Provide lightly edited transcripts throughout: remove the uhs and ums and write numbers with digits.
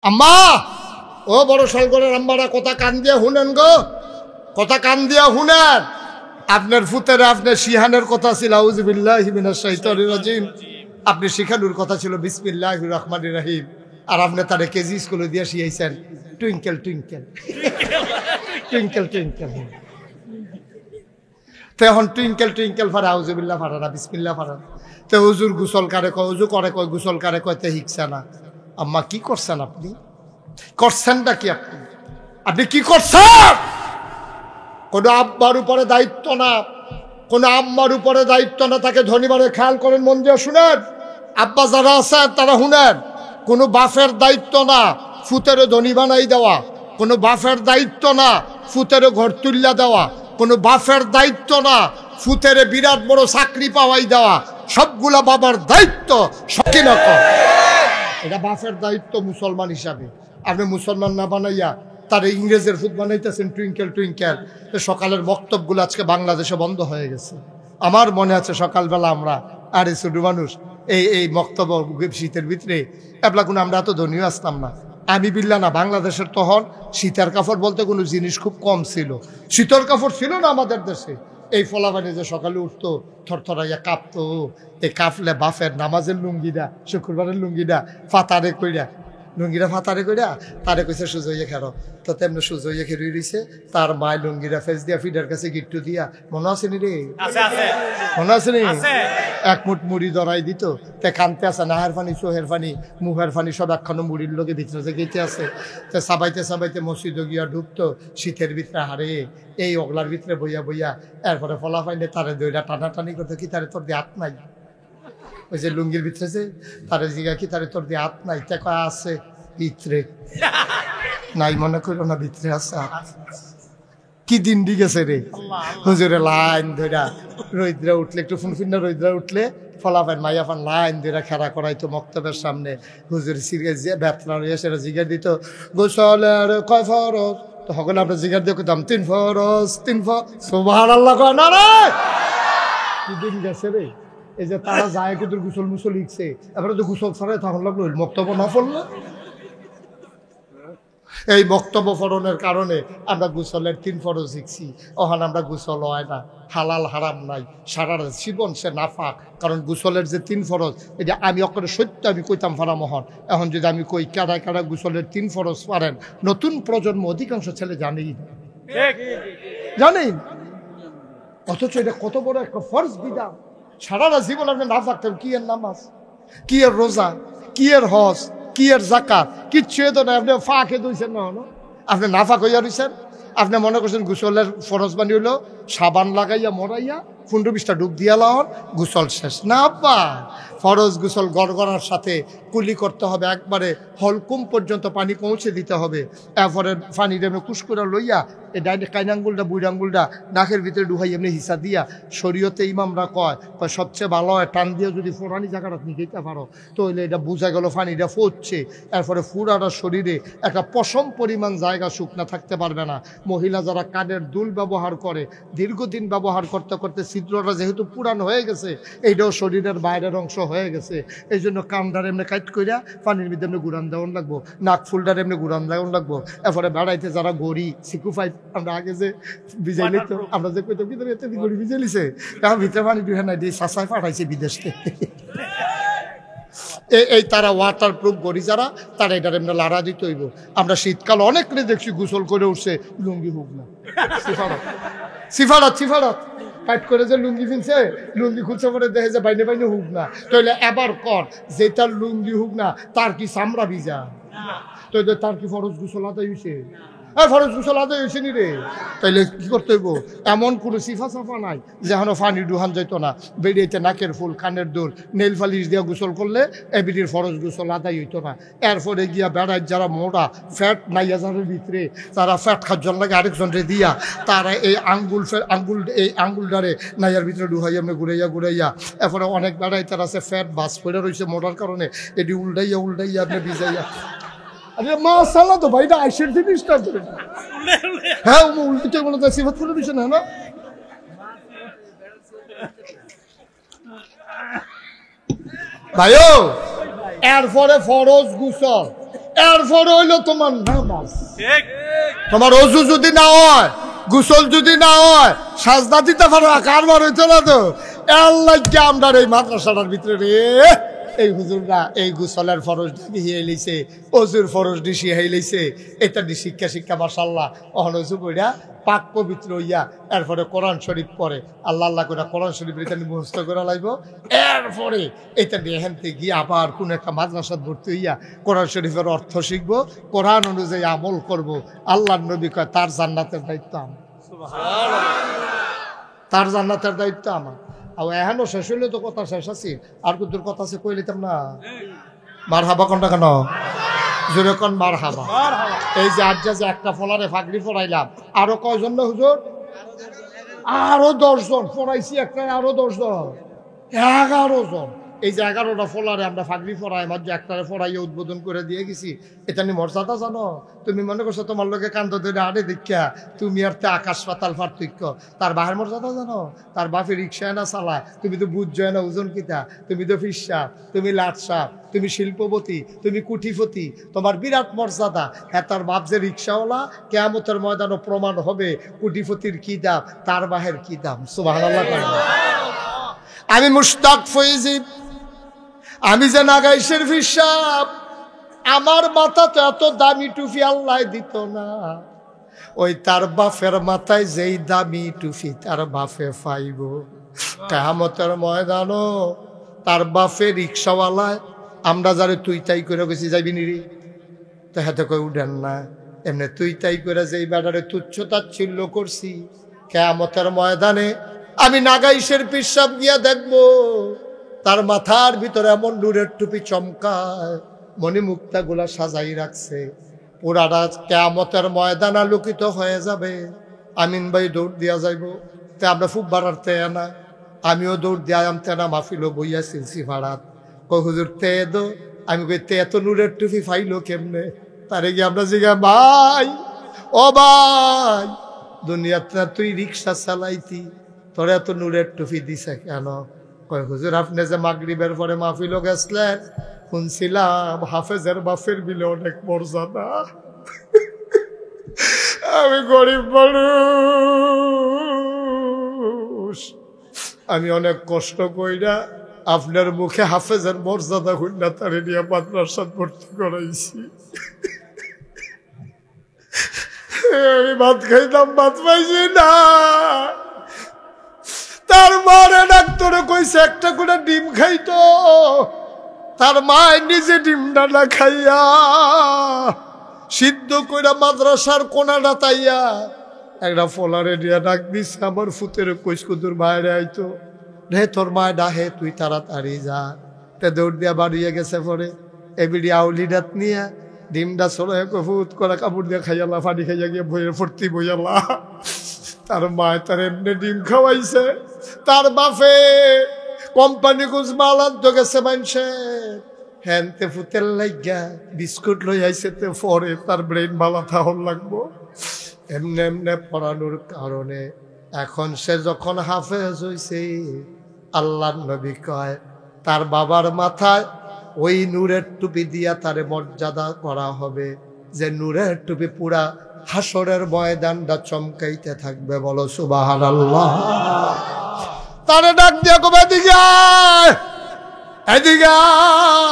আম্মা, ও বড় সালগরের আম্মারা, কথা কান দিয়া শুনেন গো, কথা কান দিয়া শুনেন। আপনার ফুতেরা আপনার শিহানের কথা ছিল আউযুবিল্লাহি মিনাশ শাইতানির রাজিম, আপনি শিখানোর কথা ছিল বিসমিল্লাহির রহমানির রহিম, আর আপনি তারে কেজি স্কুলে দিয়ে শিখাইছেন টুইঙ্কেল টুইঙ্কেল টুইঙ্কেল টুইঙ্কেল। তো এখন টুইঙ্কেল টুইঙ্কেল ফারা আউযুবিল্লাহ ফারা না, বিসমিল্লাহ ফারা। তো হুজুর গোসল কারে কয়, হুজুর করে কয়, গোসল কারে কয়, তে হিকছে না। আম্মা কি করছেন আপনি? করছেনটা কি আপনি? আপনি কি করছেন? কোনো আব্বার উপরে দায়িত্ব না, কোনো আম্মার উপরে দায়িত্ব না, তাকে ধনীবারে খেয়াল করেন, মন দিয়ে শুনেন। আব্বা যারা আছেন তারা শুনেন, কোনো বাপের দায়িত্ব না ফুতেরও ধনী বানাই দেওয়া, কোনো বাপের দায়িত্ব না ফুতেরও ঘর তুল্লা দেওয়া, কোনো বাপের দায়িত্ব না ফুতেরে বিরাট বড় চাকরি পাওয়াই দেওয়া। সবগুলা বাবার দায়িত্ব। সকিনত এটা বাপের দায়িত্ব মুসলমান হিসাবে। আপনি মুসলমান না বানাইয়া তার ইংরেজের ফুট বানাইতেছেন টুইঙ্কেল টুইঙ্কেল। সকালের বক্তব্যগুলো আজকে বাংলাদেশে বন্ধ হয়ে গেছে। আমার মনে আছে সকালবেলা আমরা আরে ছোট মানুষ এই বক্তব্য শীতের ভিতরে এবলা কোনো আমরা এত ধনীও আসতাম না। আমি বিল্লা না, বাংলাদেশের তখন শীতের কাপড় বলতে কোনো জিনিস খুব কম ছিল, শীতের কাপড় ছিল না আমাদের দেশে। এই ফলাবানি যে সকালে উঠতো থরথরাইয়া কাঁপতো, এই কাঁপলে বাফের নামাজের লুঙ্গিটা, শুক্রবারের লুঙ্গিটা ফাতারে কইরা, লুঙ্গিরা ফাতারে কইরা তারে কইছে সুজইয়া খেরো। তো তেমনি সুজইয়া খেরুই রইছে, তার মায় লুঙ্গিরা ফেস দিয়া ফিডার কাছে গিট্টু দিয়া, মনে আসেনি রে? মনে আসেনি? এক মুঠ মুড়ি ধরাই দিত, তে কানতে আছে, নাহের পানি, চোহের পানি, মুহের পানি সব একখানো মুড়ির লোকে ভিতরে যে গেতে আছে। তো সাবাইতে সাবাইতে মসজিদে গিয়া ঢুকতো শীতের ভিতরে, হারে এই ওগলার ভিতরে বইয়া বইয়া। এরপরে ফলা পাইলে তারে দইটা টানাটানি করতো, কি তারে তোর দিয়ে হাত নাই? ওই যে লুঙ্গির ভিতরে যে তারে জিগা, কি তারে তোর দিয়ে হাত নাই? তে কয় আছে ভিতরে। নাই মনে করো না, ভিতরে আছে। কি দিন দি গেছে রে হুজুরে, লাইন ধরা রৈদ্রা উঠলে, একটু ফুনফিনা রৈদ্রা উঠলে ফলাফেন মাইয়াফান লাইন ধরা খেলা করাইতো মক্তবের সামনে। হুজুর সিরিয়াস যে ব্যথা রয়ে সেটা জিগার দিত, গোসলের কয় ফরজ? তো সকলে আমরা জিগার দিয়ে কইতাম 3 ফরজ, 3 ফরজ। সুবহানাল্লাহ কয় না রে? কি দিন গেছে রে। এই যে তারা যায় কিন্তু গোসল মুসল লিখছে, এবারে তো গোসল ছাড়াই তখন লাগলো মক্তব্য না পড়লো। এই বক্তব্য ফরণের কারণে আমরা গোসলের 3 ফরজ শিখছি। ওখানে আমরা গোসল হয় না, হালাল হারাম নাই, সারা জীবন সে নাফাক। কারণ গোসলের যে 3 ফরজ, এটা আমি অকরে সত্য আমি কইতাম ফারা মহন। এখন যদি আমি কই কারা কারা গোসলের 3 ফরজ পারেন, নতুন প্রজন্ম অধিকাংশ ছেলে জানেই না, জানেন। অথচ এটা কত বড় একটা ফরজ বিধান। সারাটা জীবন আপনি না থাকতেন, কি এর নামাজ, কি এর রোজা, কি এর হজ, কি এর জাকাত, কিচ্ছু তো নাই। আপনি ফাঁকে দইছেন না, আপনি না ফাঁক হইয়া রইছেন। আপনি মনে করছেন গোসলের ফরজ বানি হইল সাবান লাগাইয়া মরাইয়া 15-20টা ডুব দিয়া লাওন গোসল শেষ না। আব্বা ফরজ গোসল গড়গড়ার সাথে কুলি করতে হবে, একবারে হলকুম পর্যন্ত পানি পৌঁছে দিতে হবে। এরপরে পানি ডেমে কুসকুরা লইয়া এই ডাইরেক্ট কাইনাঙ্গুলটা বুড়ি আঙ্গুলটা নাকের ভিতরে ডুহাই এমনি হিসা দিয়া। শরীয়তে ইমামরা কয় সবচেয়ে ভালো হয় টান দিয়ে যদি ফোরানি জায়গাটা নিতে পারো, তো হইলে এটা বোঝা গেল পানিটা ফোচ্ছে। এরপরে ফুরাটা শরীরে একটা পশম পরিমাণ জায়গা শুকনা থাকতে পারবে না। মহিলা যারা কানের দুল ব্যবহার করে, দীর্ঘদিন ব্যবহার করতে করতে ছিদ্রটা যেহেতু পুরানো হয়ে গেছে, এইটাও শরীরের বাইরের অংশ হয়ে গেছে। এই জন্য কামটার এমনি কাইট কইরা পানির মধ্যে এমনি গুড়ান দেওয়ান লাগবো, নাক ফুলটার এমনি গুড়ান দেওয়ান লাগবো। এরপরে বেড়াইতে যারা গড়ি সিকুফাই, আমরা আগে যে ভিজাই লিখতো, আমরা যে কইতাম ভিতরে এত গড়ি ভিজে লিছে, এখন ভিতরে পানি দুহে নাই দিয়ে সাসায় পাঠাইছে বিদেশ থেকে। এই তারা ওয়াটার প্রুফ গড়ি যারা, তারা এটার এমনি লাড়া দিতে হইব। আমরা শীতকাল অনেক দেখছি গোসল করে উঠছে, লুঙ্গি হোক না, সিফারত সিফারত সিফারত কাট করে যে লুঙ্গি ফিনছে, লুঙ্গি খুলছে পরে দেখে যে বাইনে বাইনে হুক না। তাহলে এবার কর, যেটার লুঙ্গি হুক না তার কি চামড়া ভিজা? তো তার কি ফরজ গোসল আদায় হয়েছে? ফরজ গোসল আদায় হয়েছে নি রে? তাইলে কি করতে হইব? এমন কোনো সিফা সাফা নাই যেখানে পানি ডুহান যাইতো না। বেরিয়েতে নাকের ফুল, কানের দোল, নেল ফালিশ দিয়া গোসল করলে এবিটির ফরজ গোসল আদায় হইতো না। এরপরে গিয়া বেড়ায় যারা মোটা ফ্যাট নাইয়া যাদের ভিতরে, তারা ফ্যাট খাদ্য লাগে আরেকজনরে দিয়া, তারা এই আঙ্গুলটারে নাইয়ার ভিতরে ডুহাইয়া এমনি ঘুরাইয়া ঘুরাইয়া। এরপরে অনেক বেড়ায় তারা আছে ফ্যাট বাস পড়ে রয়েছে মোটার কারণে, এটি উল্টাইয়া উল্টাইয়া আপনি ভিজাইয়া। আরে মাশাআল্লাহ, তো ভাইটা আইসের জিনিসটা হ্যাঁ উল্টে বলে সিফাত করে দিচ্ছে না। ভাইও এরপরে ফরজ গোসল, এরপর হইলো তোমার নামাজ। তোমার অজু যদি না হয়, গোসল যদি না হয়, সাজদা দিতে পারো, কারবার হইতো না তো। আল্লাহ আমরা এই মাদ্রাসাটার ভিতরে রে এই হুজুররা এই গোসলের ফরজ হিয়ে লইছে, অজুর ফরজ শিখাই লইছে, এটা শিক্ষা শিক্ষা মাশাআল্লাহ। অহন অজু কইরা পাক পবিত্র হইয়া এরপরে কোরআন শরীফ পড়ে, আল্লাহ আল্লাহ করে কোরআন শরীফ এটা মুখস্থ করা লাগব। এরপরে এটা নিয়ে হেনতে গিয়ে আবার কোন একটা মাদ্রাসাত ভর্তি হইয়া কোরআন শরীফের অর্থ শিখবো, কোরআন অনুযায়ী আমল করব। আল্লাহর নবী কয় তার জান্নাতের দায়িত্ব আমার, তার জান্নাতের দায়িত্ব আমার। আর এখনো শেষ হইলে তো কথা শেষ আছে, আর কুতুর কথা আছে কই লিতাম না। মার হাবা কোনটা কেন জোরে কোন মার হাবা। এই যে আজ যে একটা ফলারে ফাগড়ি পড়াইলাম, আরো কয়জন না হুজুর? আরো 10 জন পড়াইছি, একটা আরো 10 জন, 11 জন। এই যে 11টা ফলারে আমরা ফাগড়ি পড়াই, মাঝে একটারে পড়াইয়ে উদ্বোধন করে দিয়ে গেছি। এটা নিয়ে মর্যাদা জানো? তুমি মনে করছো তোমার লোকে কান্দ ধরে আড়ে দীক্ষা তুমি আর তে আকাশ পাতাল পার্থক্য। তার বাহের মর্যাদা জানো? তার বাপে রিক্সায় না চালায়, তুমি তো বুঝছো না ওজন কিতা, তুমি তো ফিসাব, তুমি লাটসাপ, তুমি শিল্পপতি, তুমি কুঠিপতি, তোমার বিরাট মর্যাদা। হ্যাঁ, তার বাপ যে রিক্সাওয়ালা, কিয়ামতের ময়দানে প্রমাণ হবে কুঠিপতির কি দাম, তার বাহের কি দাম। সুবহানাল্লাহ। আমি মুশতাক ফয়েজি, আমি যে নাগাইশের ফিসাব, আমার মাথাতে এত দামি টুপি আল্লাহ দিত না। ওই তার বাপের মাথায় যেই দামি টুপি তার বাপে পাইব, কিয়ামতের ময়দানও তার বাপে রিক্সাওয়ালায় আমরা যারে তুই তাই করে গেছি যাইবি নি রে, তো হাতে কই উঠেন না। এমনি তুই তাই করে যেই বেটারে তুচ্ছ তাচ্ছিল্য করছি, কিয়ামতের ময়দানে আমি নাগাইশের পিসাব গিয়া দেখবো তার মাথার ভিতরে এমন নূরের টুপি চমকায়, মনি মুক্তা গুলা সাজাই রাখছে, পুরাটা কিয়ামতের ময়দান আলোকিত হয়ে যাবে। আমিন ভাই দৌড় দিয়া যাইব, তে আমরা খুব বাড়াতে না, আমিও দৌড় দিয়া আমতে না, মাহফিলও বইয়া সিলসি ভাড়াত। কই হুজুর তে দো, আমি কই তে এত নূরের টুপি ফাইলো কেমনে? তারে গিয়ে আমরা জিগা, ভাই ও ভাই, দুনিয়াতে তুই রিক্সা চালাইতি, তোর এত নূরের টুপি দিছে কেন? কয় হুজুর আপনি যে মাগরিবের পরে মাহফিলও গেছলেন, শুনছিলাম হাফেজের বাপের বিলে অনেক মর্যাদা। আমি গরিব মানুষ, আমি অনেক কষ্ট কইরা আপনার মুখে হাফেজের মর্যাদা হইনা তারে নিয়ে মাদ্রাসাত ভর্তি করাইছি। আমি ভাত খাইতাম, ভাত পাইছি না। তার মারে ডাক্তারে কইছে একটা করে ডিম খাইতো, তার মায় নিজে ডিমটা না খাইয়া সিদ্ধ কইরা মাদ্রাসার কোনাটা তাইয়া একটা ফলারে দিয়া ডাক দিছে, আমার ফুতের কইসকুদুর বাইরে আইতো রে, তোর মায় ডাহে তুই তাড়াতাড়ি যা। তে দৌড় দিয়া বাড়িয়ে গেছে, পরে এবিডি আউলিডাত নিয়ে ডিমটা চলে ফুত করে কাপড় দিয়ে খাইয়ালা, পানি খাইয়া গিয়ে বইয়ের ভর্তি বইয়ালা। তার মায় তার এমনি ডিম খাওয়াইছে, তার বাপে কোম্পানি কুজ মাল আনতে গেছে মানুষে, হ্যানতে ফুতেল লাগিয়া বিস্কুট লই আইছে, তে পরে তার ব্রেন ভালো থাহন লাগবো। এমনি এমনি পড়ানোর কারণে এখন সে যখন হাফেজ হইছে, আল্লাহর নবী কয় তার বাবার মাথায় ওই নূরের টুপি দিয়া তারে মর্যাদা করা হবে, যে নূরের টুপি পুরা হাসরের ময়দানটা চমকাইতে থাকবে। বলো সুবহানাল্লাহ। তারে ডাক দিয়া কবে, এদিকে আয়, এদিকে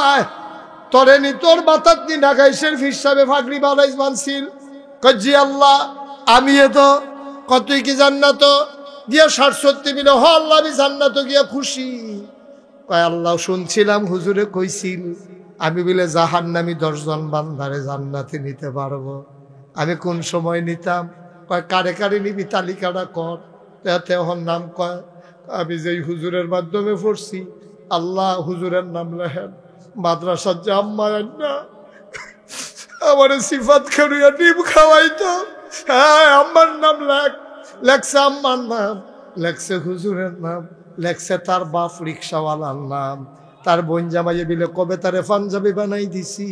আয়, তোরে নি তোর মাথাত নি নাগাইশের হিসাবে ফাগড়ি বানাইস মানছিল। কজি আল্লাহ আমি তো কতই কি জান্নাত গিয়া ৬৭ মিলে হ আল্লাহ আমি জান্নাত গিয়া খুশি। কয় আল্লাহ শুনছিলাম হুজুরে কইছিল আমি বলে জাহান্নামী ১০ জন বান্দারে জান্নাতে নিতে পারবো, আমি কোন সময় নিতাম? কয় কারে কারে নিবি তালিকাটা কর। তাতে ওর নাম কয়, আমি যেই হুজুরের মাধ্যমে পড়ছি, আল্লাহ হুজুরের নাম লেখেন, মাদ্রাসার জাম্মা না আমার সিফাত খারুয়া ডিম খাওয়াইতো। হ্যাঁ আমার নাম লেখছে, আম্মার নাম লেখছে, হুজুরের নাম লেখছে, তার বাপ রিক্সাওয়ালার নাম, তার বোন জামাইয়ে বিলে কবে তারে পাঞ্জাবি বানাই দিছি,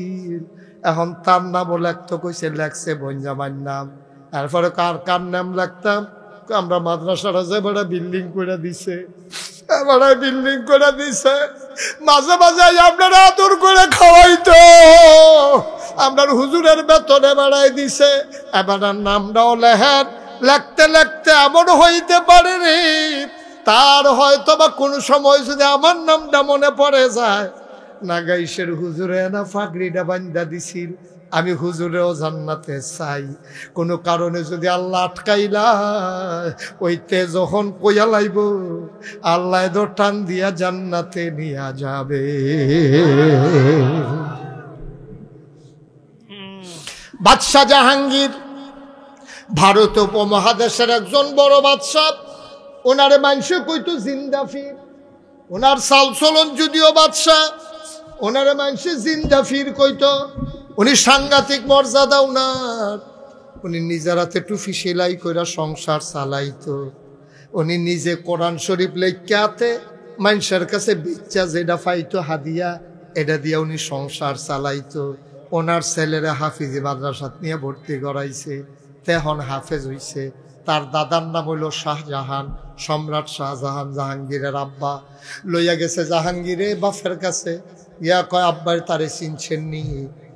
এখন তার নামও লেখতো কইছে, লেখছে বোন জামাইয়ের নাম। এরপরে কার কার নাম লিখতাম, আমরা মাদ্রাসাটা যে বড় বিল্ডিং করে দিছে, বড় বিল্ডিং করে দিছে, মাঝে মাঝে আপনারা আদর করে খাওয়াইতো। আপনার হুজুরের বেতনে বাড়াই দিছে, এবার নামটাও লেহেন। লিখতে লিখতে এমন হইতে পারে রে, তার হয়তো বা কোনো সময় যদি আমার নামটা মনে পড়ে যায়, নাগাইশের হুজুরে না ফাগড়িটা বান্ধা দিছিল, আমি হুজুরেও জান্নাতে চাই। কোনো কারণে যদি আল্লাহ আটকাইলা, ওইতে যখন কইয়া লাইব, আল্লাহ তো টান দিয়া জান্নাতে নিয়া যাবে। বাদশাহ জাহাঙ্গীর ভারত উপমহাদেশের একজন বড় বাদশাহ। ওনারে মানুষে কইতো জিন্দাফির। ওনার চাল চলন যদিও বাদশাহ, ওনারে মানুষে জিন্দাফির কইতো। উনি সাংঘাতিক মর্যাদা উনার। উনি নিজের হাতে টুফি সেলাই কইরা সংসার চালাইতো। উনি নিজে কোরআন শরীফ লেখাতে মানুষের কাছে বিচ্ছা যেটা পাইতো হাদিয়া, এটা দিয়ে উনি সংসার চালাইতো। ওনার ছেলেরা হাফিজি মাদ্রাসাত নিয়ে ভর্তি করাইছে, তেহন হাফেজ হইছে। তার দাদার নাম হইল শাহজাহান, সম্রাট শাহজাহান, জাহাঙ্গীরের আব্বা। লইয়া গেছে জাহাঙ্গীরে বাপের কাছে, ইয়া কয় আব্বার তারে চিনছেন নি?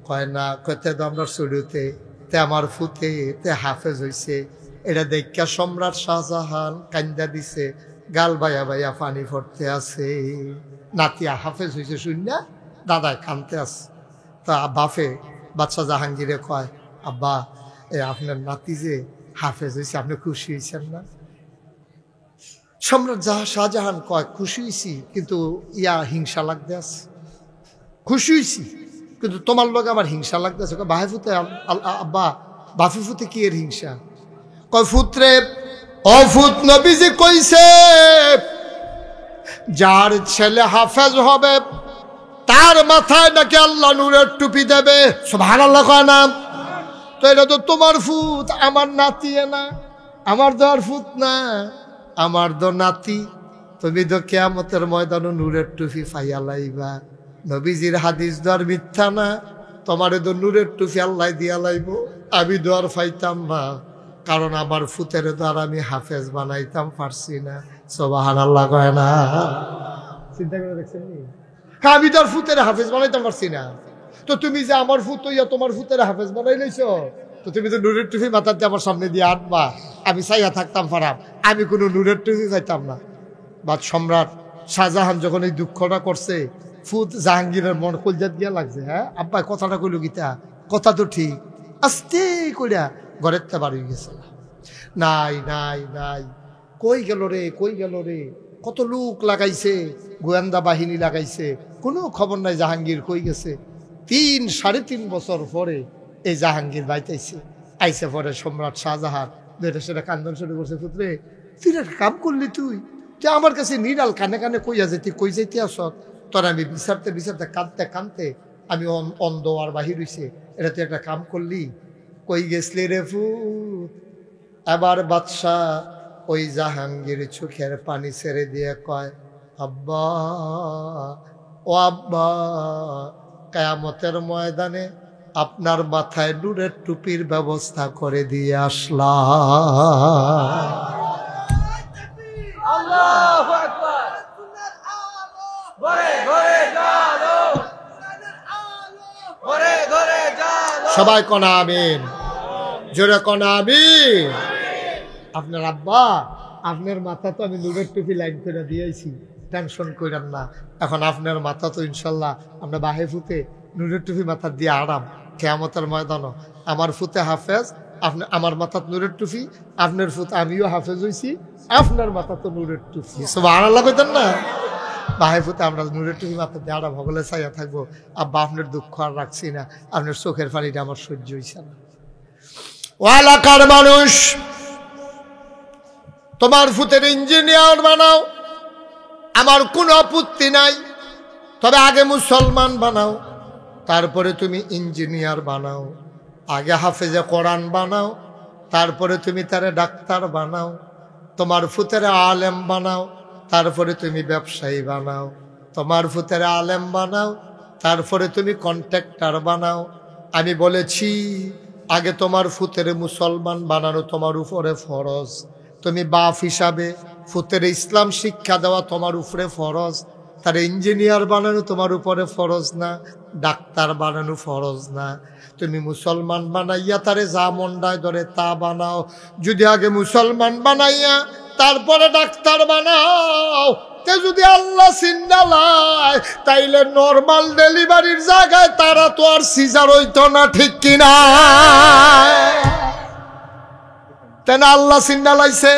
কয় না। কয়তে তো আমরা শুরুতে তে আমার ফুতে তে হাফেজ হইছে। এটা দেখা সম্রাট শাহজাহান কান্দা দিছে, গাল বাইয়া বাইয়া পানি পড়তে আছে। নাতিয়া হাফেজ হইছে শুননা দাদায় কানতে আছে। তা বাপে বাদশা জাহাঙ্গীরে কয়, আব্বা আপনার নাতি যে হাফেজ হয়েছে, আপনি খুশি হয়েছেন না? সম্রাট শাহজাহান কয়, খুশি হয়েছি, কিন্তু হিংসা লাগতে আছে। খুশি হয়েছি কিন্তু তোমার লোক আমার হিংসা লাগতেছে। বাহে ফুতে আব্বা, বাফি ফুতে কি এর হিংসা? কয় ফুতরে অফুত নবীজি কইছে, যার ছেলে হাফেজ হবে তার মাথায় নাকি আল্লাহ নূরের টুপি দেবে। সুবহানাল্লাহ কয় না? তো এটা তো তোমার ফুত, আমার নাতি না, আমার দর ফুত না, আমার তো নাতি। তুমি তো কিয়ামতের ময়দানে নূরের টুপি পাইয়া লাইবা। নবীজির হাদিস দর মিথ্যা না, তোমারে তো নূরের টুপি আল্লাহ দিয়া লাইব। আমি দর পাইতাম না, কারণ আমার ফুতের দ্বার আমি হাফেজ বানাইতাম পারছি না। সুবহানাল্লাহ কয় না? চিন্তা করে দেখছেন? আমি তোর ফুতের হাফেজ বানাইতাম পারছি না, তো তুমি যে আমার ফুত হইয়া তোমার ফুতের হাফেজ বানাই লইছ, তো তুমি তো নূরের টুপি মাথাতে আমার সামনে দিয়ে আটবা, আমি চাইয়া থাকতাম পারাম, আমি কোনো নূরের টুপি চাইতাম না। বা সম্রাট শাহজাহান যখন এই দুঃখটা করছে, ফুত জাহাঙ্গীরের মন কলজাত গিয়া লাগছে। হ্যাঁ আব্বা কথাটা কইল গীতা, কথা তো ঠিক, আস্তে কইরা ঘরের তে বাড়ি গেছে। নাই নাই নাই, কই গেল রে, কই গেল রে? কত লোক লাগাইছে, গোয়েন্দা বাহিনী লাগাইছে, কোনো খবর নাই জাহাঙ্গীর কই গেছে। 3-3.5 বছর পরে এই জাহাঙ্গীর বাইতেছে। আইসে পরে সম্রাট শাহজাহান দুইটা সেটা কান্দন শুরু করছে, পুত্রে তুই একটা কাম করলি, তুই আমার কাছে নিরাল কানে কানে কইয়া যেতি, কই যাইতে আস? তোর আমি বিচারতে বিচারতে কাঁদতে কাঁদতে আমি অন্ধ আর বাহির হইছে, এটা তুই একটা কাম করলি, কই গেছলি রে ফুত? এবার বাদশাহ ওই জাহাঙ্গীর চোখের পানি ছেড়ে দিয়ে কয়, আব্বা ও আব্বা, কিয়ামতের ময়দানে আপনার মাথায় নূরের টুপির ব্যবস্থা করে দিয়ে আসলাম। আল্লাহু আকবার। সবাই কোন আমিন, জোরে কোন আমিন। আপনার আব্বা, আপনার মাথা তো আমি নূরের টুপি লাইন করে দিয়েছি, টেনশন করেন না। এখন আপনার মাথা তো ইনশাল্লাহ আমরা বাহে ফুতে নূরের টুপি মাথা দিয়ে আরাম। কিয়ামতের ময়দানও আমার ফুতে হাফেজ, আপনি আমার মাথা নূরের টুপি, আপনার ফুত আমিও হাফেজ হয়েছি, আপনার মাথা তো নূরের টুপি। সুবহানাল্লাহ কইতেন না? বাহে ফুতে আমরা নূরের টুপি মাথা দিয়ে আরাম হগলে চাইয়া থাকবো। আব্বা আপনার দুঃখ আর রাখছি না, আপনার চোখের পানিটা আমার সহ্য হইছে না। ও এলাকার মানুষ, তোমার ফুতের ইঞ্জিনিয়ার বানাও, আমার কোনো আপত্তি নাই, তবে আগে মুসলমান বানাও, তারপরে তুমি ইঞ্জিনিয়ার বানাও। আগে হাফেজে কোরআন বানাও, তারপরে তুমি তারে ডাক্তার বানাও। তোমার ফুতের আলেম বানাও, তারপরে তুমি ব্যবসায়ী বানাও। তোমার ফুতের আলেম বানাও, তারপরে তুমি কন্ট্রাক্টর বানাও। আমি বলেছি আগে তোমার ফুতের মুসলমান বানানো তোমার উপরে ফরজ। তুমি বাপ হিসাবে ফুতের ইসলাম শিক্ষা দেওয়া তোমার উপরে ফরজ। তার ইঞ্জিনিয়ার বানানো তোমার উপরে ফরজ না, ডাক্তার বানানো ফরজ না। তুমি মুসলমান বানাইয়া তারে যা মন্ডায় ধরে তা বানাও। যদি আগে মুসলমান বানাইয়া তারপরে ডাক্তার বানাও, তে যদি আল্লাহ চিন্নালায় তাইলে নর্মাল ডেলিভারির জায়গায় তারা তো আর সিজার হইতো না, ঠিক কিনা? তেন আল্লাহ চিন্নালাইছে,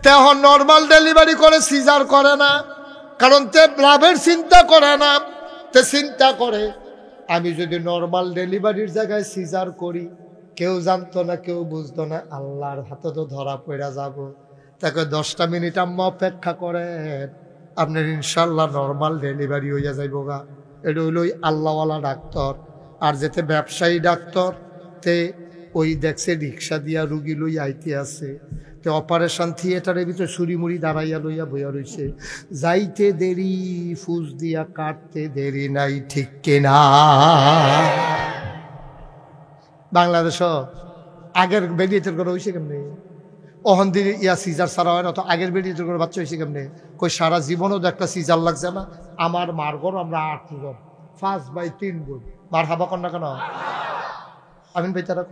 তে এখন নর্মাল ডেলিভারি করে, সিজার করে না, কারণ তে লাভের চিন্তা করে না। তে চিন্তা করে আমি যদি নর্মাল ডেলিভারির জায়গায় সিজার করি, কেউ জানতো না, কেউ বুঝতো না, আল্লাহর হাতে তো ধরা পড়া যাব। তাকে 10টা মিনিট আম্মা অপেক্ষা করেন, আপনার ইনশাল্লাহ নর্মাল ডেলিভারি হইয়া যাইব গা। এটা হইল ওই আল্লাহওয়ালা ডাক্তার। আর যেতে ব্যবসায়ী ডাক্তার, তে ওই দেখছে রিক্সা দিয়া রুগী লই আইতে আছে, তে অপারেশন থিয়েটারের ভিতরে ছুরি-মুড়ি দাঁড়াইয়া লইয়া বইয়া রইছে। যাইতে দেরি, ফুস দিয়া কাটতে দেরি নাই, ঠিক কিনা? বাংলাদেশ আগের বেরিয়েটের করে হয়েছে কেমনে? অহন্দির ইয়া সিজার ছাড়া হয় না, তো আগের বেরিয়েটের করে বাচ্চা হয়েছে কেমনে? কই সারা জীবনও তো একটা সিজার লাগছে না। আমার মার ঘর আমরা 8 জন, 5/3 বোন। মার হাবা কন্যা কেন? আমিন ভাই তারা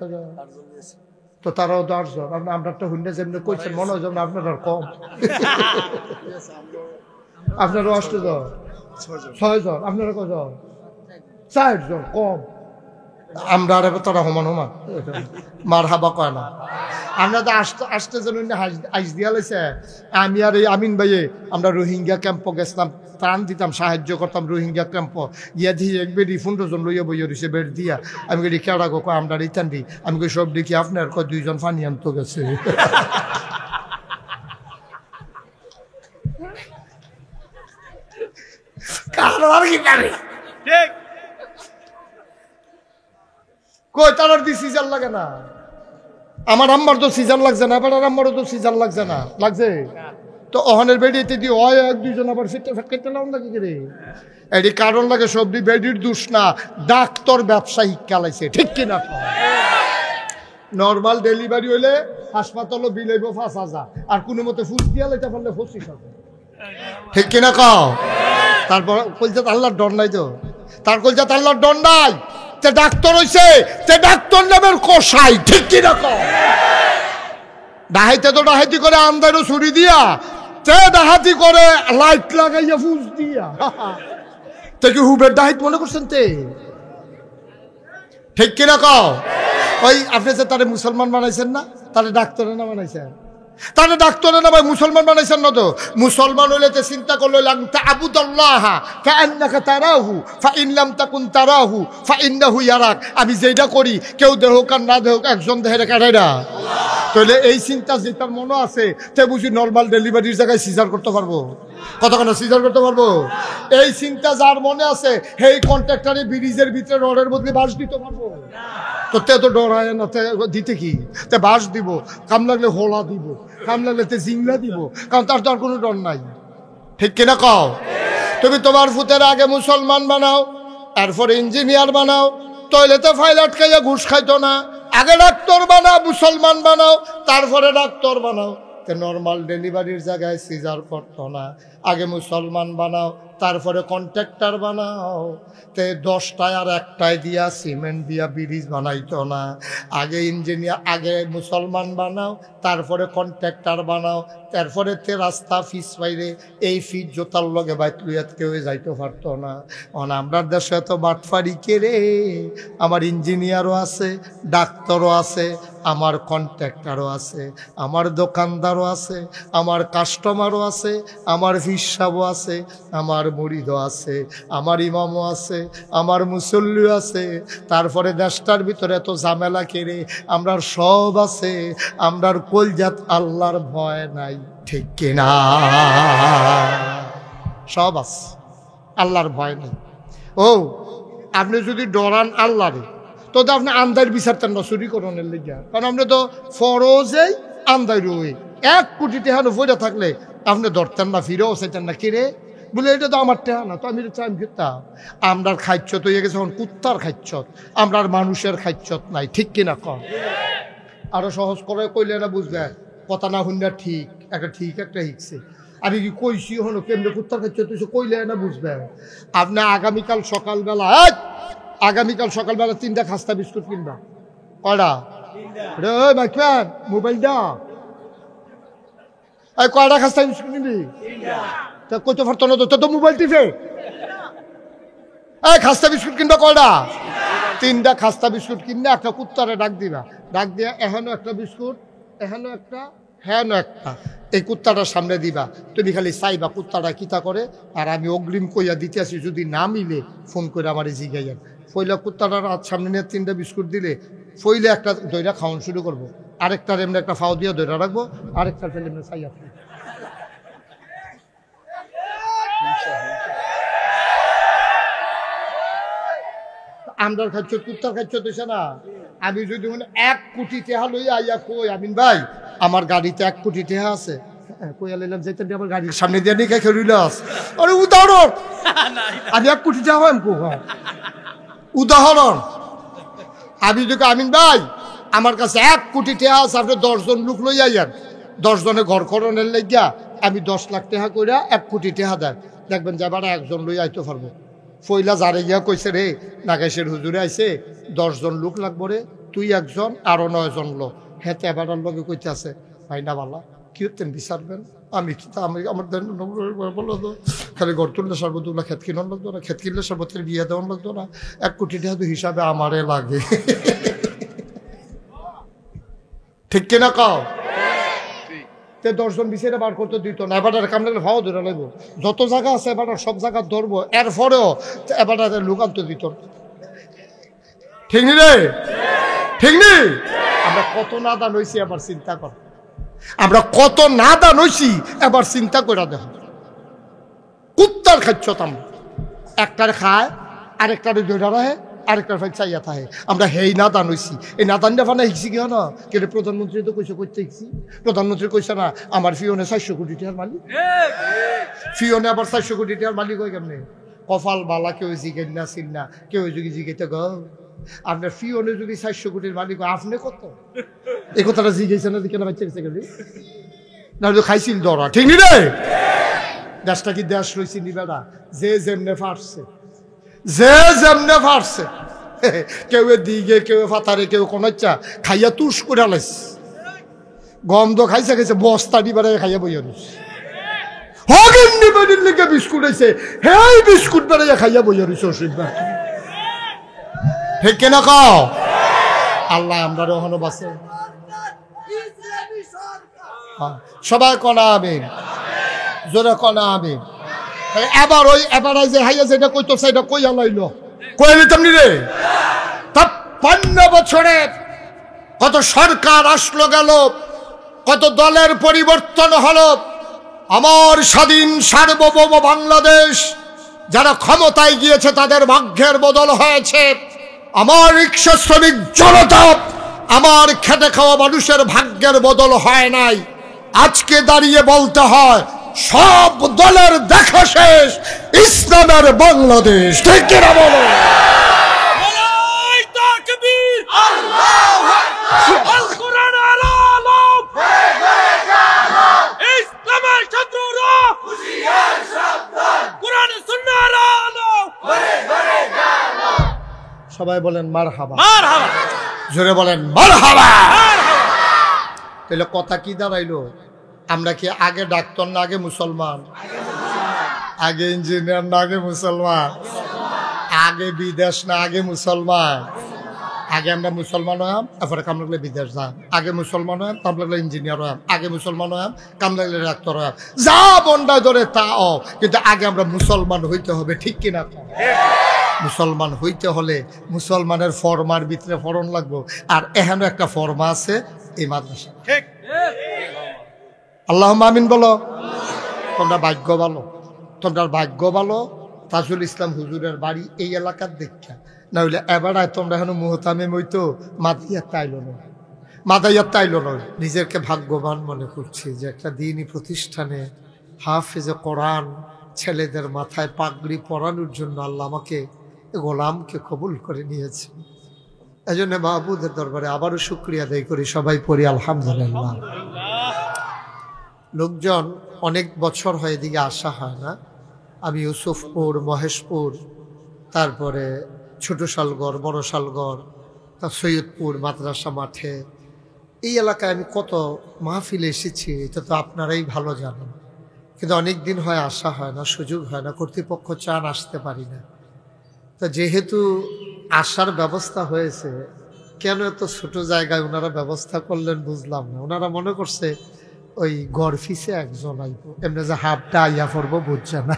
তো তারাও 10 জন। আমরা একটা হুন্ডে যেমনি কইছেন মনে হয় যেমন আপনার আর কম। আপনারও 8 জন, 6 জন, আপনারা কজন? 4 জন, কম। আমরা আর তারা সমান সমান, মার হাবা কয় না। আমরা তো আসতে যেন আইস দিয়া লাইছে। আমি আর এই আমিন ভাইয়ে আমরা রোহিঙ্গা ক্যাম্পে গেছিলাম, ত্রাণ দিতাম, সাহায্য করতাম রোহিঙ্গা ক্যাম্প গিয়া দিয়ে এক বেডি 15 জন লইয়া বইয়া রয়েছে বেড দিয়া। আমি কই কেডা গো? কয় আমরা রিটার্ন দিই। আমি কই সব দেখি আপনার, কয় 2 জন পানি আনতে গেছে। কই তার দি সিজার লাগে না? আমার আম্মার তো সিজার লাগছে না, এবার আম্মারও তো সিজার লাগছে না, লাগছে তো অহনের বেডিতে দিয়ে হয় 1-2 জন আবার ফেটে লাউন লাগে কি রে? এটি কারণ লাগে সবজি বেডির দোষ না, ডাক্তার ব্যবসা শিক্ষা লাইছে, ঠিক কিনা? নর্মাল ডেলিভারি হইলে হাসপাতালও বিল হইব 5,000, আর কোনো মতে ফুস দিয়া লাইতে পারলে 25,000, ঠিক কিনা কও? তারপর কলজাত আল্লাহর ডর নাই তো, তার কলজাত আল্লাহর ডর নাই। তে ডাক্তার হইছে, তে ডাক্তার নামের কষাই, ঠিক কিনা কও? ডাহাইতে তো ডাহাইতি করে আন্দারও ছুরি দিয়া, তে ডাহাতি করে লাইট লাগাইয়া ফুস দিয়া। তে কি হুবের ডাহাইত মনে করছেন তে? ঠিক কিনা কও? ওই আপনি যে তারে মুসলমান বানাইছেন না, তারে ডাক্তারের না বানাইছেন? তাহলে ডাক্তারের না ভাই মুসলমান বানাইছেন না তো? মুসলমান হইলে চিন্তা করলো তা'বুদাল্লাহ কাআন্নাকা তারাহু ফাইন লাম তাকুন তারাহু ফাইন্নাহু ইয়ারাক। আমি যেটা করি কেউ দেহক আর না দেহক একজন দেহের কাটায় না। তাহলে এই চিন্তা যেটার মনে আছে তে বুঝি নর্মাল ডেলিভারির জায়গায় সিজার করতে পারবো? কতক্ষণ সিজার করতে পারবো? এই চিন্তা যার মনে আছে সেই কন্ট্রাক্টরে ব্রিজের ভিতরে রডের বদলে বাঁশ দিতে পারবো? তো তে তো ডরায় না, দিতে কি তে বাঁশ দিব, কাম লাগলে হোলা দিব, কাম লাগলে তে জিংলা দিব, কারণ তার তো আর কোনো ডর নাই, ঠিক কিনা কও? তুমি তোমার ফুতের আগে মুসলমান বানাও, এরপর ইঞ্জিনিয়ার বানাও, টয়লেটে ফাইল আটকাইয়া ঘুষ খাইতো না, আগে ডাক্তার বানাও, মুসলমান বানাও, তারপরে ডাক্তার বানাও। তে নর্মাল ডেলিভারির জায়গায় সিজার করতো না, আগে মুসলমান বানাও, তারপরে কন্ট্রাক্টর বানাও। তে 10টায় আর 1টায় দিয়া সিমেন্ট দিয়া ব্রিজ বানাইতো না, আগে ইঞ্জিনিয়ার, আগে মুসলমান বানাও, তারপরে কন্ট্রাক্টর বানাও, তারপরে তে রাস্তা ফিস বাইরে এই ফিট জোতার লগে বাইত লইয়া কেউ যাইতে পারতো না। আমরা দেশে তো বাটফারি কে রে, আমার ইঞ্জিনিয়ারও আছে, ডাক্তারও আছে, আমার কন্ট্রাক্টরও আছে, আমার দোকানদারও আছে, আমার কাস্টমারও আছে, আমার হিসাবও আছে, আমার মুরিদও আছে, আমার ইমামও আছে, আমার মুসল্লিও আছে। তারপরে দেশটার ভিতরে এত ঝামেলা কেড়ে আমরার সব আছে, আমরার কলজাত আল্লাহর ভয় নাই, ঠিক কিনা? সব আছে, আল্লাহর ভয় নেই। ও আপনি যদি ডরান আল্লাহরে তো আপনি আন্দার বিচারতেন না চুরি করণের লেগে, কারণ আপনি তো ফরজেই আন্দাই রয়ে 1 কোটি টাকা ফইরা থাকলে আপনি ধরতেন না, ফিরেও চাইতেন না, কিরে বলে এটা তো আমার টেহা না, তো আমি চাই ফিরতাম। আমরার খাইচ্ছত হয়ে গেছে এখন কুত্তার খাইচ্ছত, আমরার মানুষের খাইচ্ছত নাই, ঠিক কিনা কম? আরো সহজ করে কইলে না বুঝবে, কথা না শুনলে ঠিক একটা হিকছে। আমি কি কইছি হলো কেমনে কুত্তার খাইচ্ছত কইলে না বুঝবে। আপনি আগামীকাল সকালবেলা আগামীকাল সকালবেলা 3টা খাস্তা বিস্কুট কিনবা। কয়টা? মাইকম্যান মোবাইল দা, কয়টা খাস্তা বিস্কুট কিনবি? তা কত পারতো না তো মোবাইল টিপে খাস্তা বিস্কুট কিনবা কয়টা? 3টা খাস্তা বিস্কুট কিনে একটা কুত্তারে ডাক দিবা, ডাক দিয়া এখানেও একটা বিস্কুট, এখানেও একটা, হ্যাঁ একটা, এই কুত্তাটার সামনে দিবা। তুমি খালি চাইবা কুত্তাটা কিতা করে, আর আমি অগ্রিম কইয়া দিতে আসি, যদি না মিলে ফোন করে আমার জিগাইয়া। ফইলা কুত্তাটার হাত সামনে নিয়ে 3টা বিস্কুট দিলে ফইলে একটা দইরা খাওয়ান শুরু করবো, আরেকটার এমনি একটা ফাও দিয়ে দইরা রাখবো, আরেকটার ফেলে এমনি চাইয়া থাকবো। আমরার খাচ্ছ কুত্তার খাচ্ছ তো না। আমি যদি 1 কোটি টাকা লইয়া আইয়া কই আমিন ভাই আমার গাড়িতে 1 কোটি টাকা আছে, কইয়া লইলাম যেতে আমার গাড়ির সামনে দিয়ে নিয়ে খেয়ে রইলাস। আরে উদাহরণ, আমি 1 কোটি টাকা হয় উদাহরণ। আমি যদি আমিন ভাই আমার কাছে 1 কোটি টাকা আছে, আপনি 10 জন লোক লইয়া আইয়ান, 10 জনে ঘর করণের লাগিয়া আমি 10 লাখ টাকা কইরা 1 কোটি টাকা দেন, দেখবেন যে আবার 1 জন লইয়া আইতে পারবো। ফইলা যারে গিয়া কইছে রে নাগেশের হুজুরে আইছে 10 জন লোক লাগবো রে, তুই 1 জন আরো 9 জন লোক, হেতে এবার লগে কইতে আছে ভাই না বালা কি হতেন বিচারবেন, আমি কি আমি আমার বলো তো খালি ঘর তুললে সর্বতুল্লা খেত কিনন লাগতো না, খেত কিনলে সর্বতের বিয়ে দেওয়ান লাগতো না, 1 কোটি টাকা তো হিসাবে আমারে লাগে। ঠিক কিনা কও? 10 জন বিচারে বার করতে দিত না, এবার কাম লাগলে ভাও ধরে লাগবো, যত জায়গা আছে এবার সব জায়গা ধরবো, এরপরেও এবার লোক আনতে দিত। ঠিক নি রে? ঠিক নি? আমরা কত নাদান হইছি এবার চিন্তা কর, আমরা কত নাদান হইছি এবার চিন্তা করে দেখো। কুত্তার খাচ্ছ আমরা, একটার খায় আরেকটারে ধরে রাখে, আরেকটার ভাই চাইয়া থাকে। আমরা হেই নাদান হইছি, এই নাদানটা ফানা শিখছি কেন না, কেটে প্রধানমন্ত্রী তো কইছে করতে শিখছি, প্রধানমন্ত্রী কইছে না আমার ফিওনে 400 কোটি টাকার মালিক, ফিওনে আবার 400 কোটি টাকার মালিক হয় কেমনে? কপাল বালা কেউ জিগেন না চিন না, কেউ যদি জিগেতে গ আপনার ফিওনে যদি 400 কোটির মালিক হয় আপনি কত? এই কথাটা জিগেছে না কেন বাচ্চা গেছে গেলি না, খাইছিল ধরা। ঠিক নি রে? দেশটা কি দেশ রয়েছে নিবেদা, যে যেমনে ফাটছে, যে যেমনে ফাটছে, কেউ দিকে কেউ ফাতারে কেউ কোন খাইয়া তুষ করে আলাইস, গন্ধ খাইছে খাইছে বস্তা দিবারে খাইয়া বইয়া রইছে, হগিন নিবেদির লিগে বিস্কুট হয়েছে, হেই বিস্কুট বেড়াইয়া খাইয়া বইয়া রইছে। অসুবিধা ঠিক কিনা কও? আল্লাহ আমরা রহনো বাসে সবাই কনা আমিন, জোরে কনা আমিন। এবার ওই এবার যে হাইয়া যেটা কইতো সেটা কইয়া লাইল, কইয়া নিতাম নি রে। 53 বছরে কত সরকার আসলো গেল, কত দলের পরিবর্তন হলো, আমার স্বাধীন সার্বভৌম বাংলাদেশ যারা ক্ষমতায় গিয়েছে তাদের ভাগ্যের বদল হয়েছে, আমার রিক্সা শ্রমিক জনতা, আমার খেটে খাওয়া মানুষের ভাগ্যের বদল হয় নাই। আজকে দাঁড়িয়ে বলতে হয় সব দলের দেখা শেষ, ইসলামের বাংলাদেশ। ঠিক কিনা বলো? সবাই বলেন মারহাবা, জোরে বলেন মারহাবা। তাহলে কথা কি দাঁড়াইলো? আমরা কি আগে ডাক্তার না আগে মুসলমান, আগে ইঞ্জিনিয়ার না আগে মুসলমান, আগে বিদেশ না আগে মুসলমান? আগে আমরা মুসলমান হলাম, এরপরে কাম লাগলে বিদেশ যাম, আগে মুসলমান হলাম, কাম লাগলে ইঞ্জিনিয়ার হলাম, আগে মুসলমান হলাম, কাম লাগলে ডাক্তার হলাম, যা বন্ডা ধরে তা। কিন্তু আগে আমরা মুসলমান হইতে হবে। ঠিক কিনা? মুসলমান হইতে হলে মুসলমানের ফরমার ভিতরে ফরন লাগবো, আর এখানে একটা ফরমা আছে এই মাদ্রাসা। আল্লাহুম্মা আমিন বলো। তোমরা ভাগ্য ভালো, তোমরা ভাগ্য ভালো তাজুল ইসলাম হুজুরের বাড়ি এই এলাকার দেখা, না হইলে এবারায় তোমরা এখন মুহতামে মইতো মাদাইয়ার তাইল নয়, মাদাইয়ার তাইল নয়। নিজেকে ভাগ্যবান মনে করছি যে একটা দিনই প্রতিষ্ঠানে হাফেজে কোরআন ছেলেদের মাথায় পাগড়ি পরানোর জন্য আল্লাহ আমাকে গোলামকে কবুল করে নিয়েছে। এই জন্য মাহবুদের দরবারে আবারও শুকরিয়া আদায় করি। সবাই পড়ি আলহামদুলিল্লাহ। লোকজন অনেক বছর হয় এদিকে আসা হয় না। আমি ইউসুফপুর, মহেশপুর, তারপরে ছোট শালগড়, বড় শালগড়, তার সৈয়দপুর মাদ্রাসা মাঠে, এই এলাকায় আমি কত মাহফিলে এসেছি, এটা তো আপনারাই ভালো জানেন। কিন্তু অনেক দিন হয় আসা হয় না, সুযোগ হয় না, কর্তৃপক্ষ চান আসতে পারি না। তো যেহেতু আসার ব্যবস্থা হয়েছে, কেন এত ছোট জায়গায় ওনারা ব্যবস্থা করলেন বুঝলাম না। ওনারা মনে করছে ওই গড় ফিসে একজন আইব, এমনি যে হাফটা আইয়া পড়বো বুঝছে না।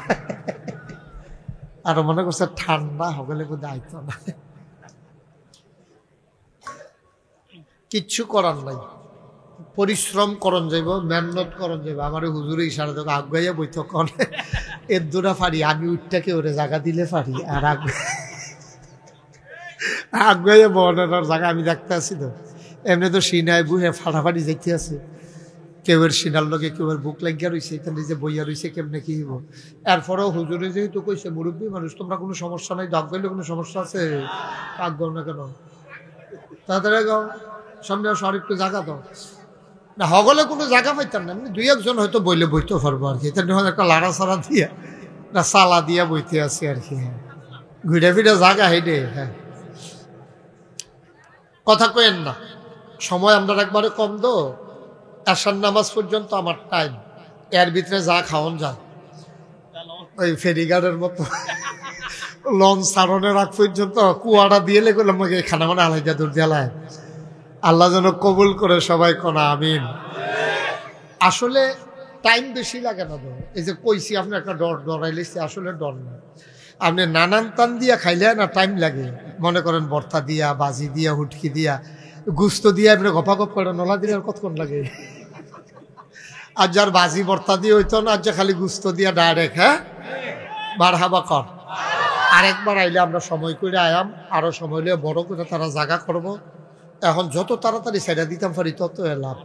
আর মনে করছে ঠান্ডা হগলে বোধহয় আইতো না। কিচ্ছু করার নাই, পরিশ্রম করন যাইব, মেহনত করন যাইব। আমার হুজুরে ইশারা দেখো আগাইয়া বইতো কন এর দূরা পারি, আমি উঠটাকে ওরে জায়গা দিলে পারি। আর আগাইয়া বনার জায়গা আমি দেখতে আছি তো, এমনি তো সিনায় বুহে ফাটাফাটি যাইতে আছে, কেউ এর সিনার লগে কেউ এর বুক লাগিয়া রয়েছে, এখানে যে বইয়া রয়েছে কেমনে কি হইব। এরপরেও হুজুরে যেহেতু কইছে মুরব্বী মানুষ, তোমরা কোনো সমস্যা নাই, দাগ গাইলে কোনো সমস্যা আছে, কাক গাও না কেন, তাড়াতাড়ি গাও, সামনে আসো, আর একটু জায়গা দাও না। হগলে কোনো জায়গা পাইতাম না, এমনি দুই একজন হয়তো বইলে বইতে পারবো আর কি। এটা একটা লাড়া সারা দিয়া না সালা দিয়া বইতে আছি আর কি। হ্যাঁ, ঘুরে ফিরে জায়গা হেঁটে। হ্যাঁ, কথা কয়েন না, সময় আমরা একবারে কম দো। আসার নামাজ পর্যন্ত আমার টাইম, এর ভিতরে যা খাওয়ান যায় ওই ফেরিঘাটের মতো লঞ্চ সারণের আগ পর্যন্ত কুয়াটা দিয়ে লেগেলাম আমাকে খানা মানে আলাইজা দূর দিয়ালায়। আল্লাহ যেন কবুল করে সবাই কোনা আমিন। আসলে টাইম বেশি লাগে না তো, এই যে কইছি আপনি একটা ডরাইলেছি, আসলে ডর না। আপনি নানান টান দিয়া খাইলে না টাইম লাগে। মনে করেন ভর্তা দিয়া, বাজি দিয়া, হুটকি দিয়া, গুস্ত দিয়া আপনি গপাগপ করে নলা দিলে আর কতক্ষণ লাগে। আর যার বাজি ভর্তা দিয়ে হইতো না, আর যে খালি গুস্ত দিয়া ডাইরেক্ট। হ্যাঁ, মারহাবা কর। আরেকবার আইলে আমরা সময় করে আয়াম, আরো সময় হলে বড় করে তারা জায়গা করবো। এখন যত তাড়াতাড়ি সেটা দিতাম পারি তত লাভ,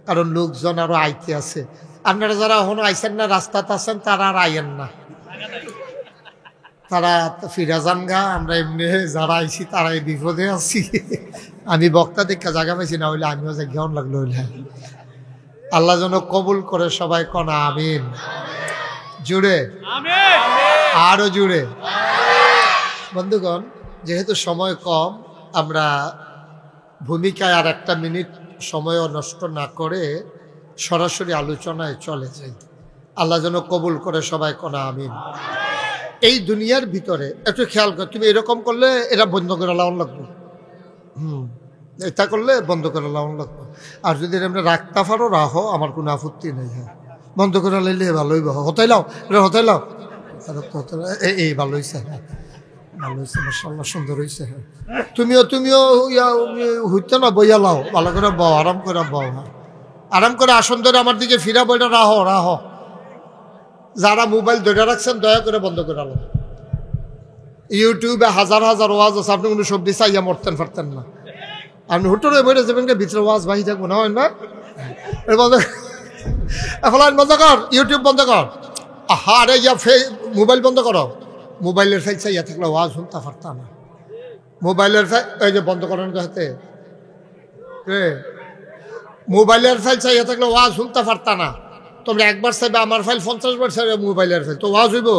কারণ লোকজন আরো আইতে আছে। আপনারা যারা এখনো আইসেন না, রাস্তাতে আছেন, তারা আর আইয়েন না, তারা ফিরা যান গা। আমরা এমনি যারা আইছি তারা এই বিপদে আছি। আমি বক্তা দেখা জায়গা পাইছি না, হইলে আমিও যে জ্ঞান লাগলো হইলে। আল্লাহ যেন কবুল করে সবাই কনা আমিন। জুড়ে আরো জুড়ে। বন্ধুগণ, যেহেতু সময় কম, আমরা ভূমিকায় আর একটা মিনিট সময়ও নষ্ট না করে সরাসরি আলোচনায় চলে যাই। আল্লাহ যেন কবুল করে সবাই কোনা আমিন। এই দুনিয়ার ভিতরে একটু খেয়াল কর, তুমি এরকম করলে এটা বন্ধ করে লাউন লাগবে, এটা করলে বন্ধ করে লাউন লাগবে। আর যদি এমনি রাখতে পারো রাখো, আমার কোনো আপত্তি নেই। হ্যাঁ, বন্ধ করে লাইলে ভালোই হতাই লাও, এটা হতাই লাও, এই ভালো হয়েছে। হ্যাঁ, ভালো হয়েছে, মাশাআল্লাহ, সুন্দর হয়েছে। হ্যাঁ, তুমিও হইতে না বইয়া লাও, ভালো করে বও, আরাম করে বও। হ্যাঁ, আরাম করে আসন ধরে আমার দিকে ফিরা বইটা রাহো। যারা মোবাইল ধরে রাখছেন দয়া করে বন্ধ করে আলো। ইউটিউবে হাজার হাজার ওয়াজ আছে, আপনি কোনো সবজি চাইয়া মরতেন পারতেন না। আপনি হুটরে বইটা যাবেন, ভিতরে ওয়াজ বাহি থাকবো না, হয় না? এখন বন্ধ কর, ইউটিউব বন্ধ কর। আরে ইয়া মোবাইল বন্ধ করো। মোবাইলের ফাইল চাইয়া থাকলে ওয়াজ শুনতে পারতাম না। মোবাইলের ফাইল এই যে বন্ধ করেন হাতে, মোবাইলের ফাইল চাইয়া থাকলে ওয়াজ শুনতে পারতা না। তোমরা একবার চাইবে আমার ফাইল, 50 বার চাইবে মোবাইলের ফাইল, তো ওয়াজ হইব?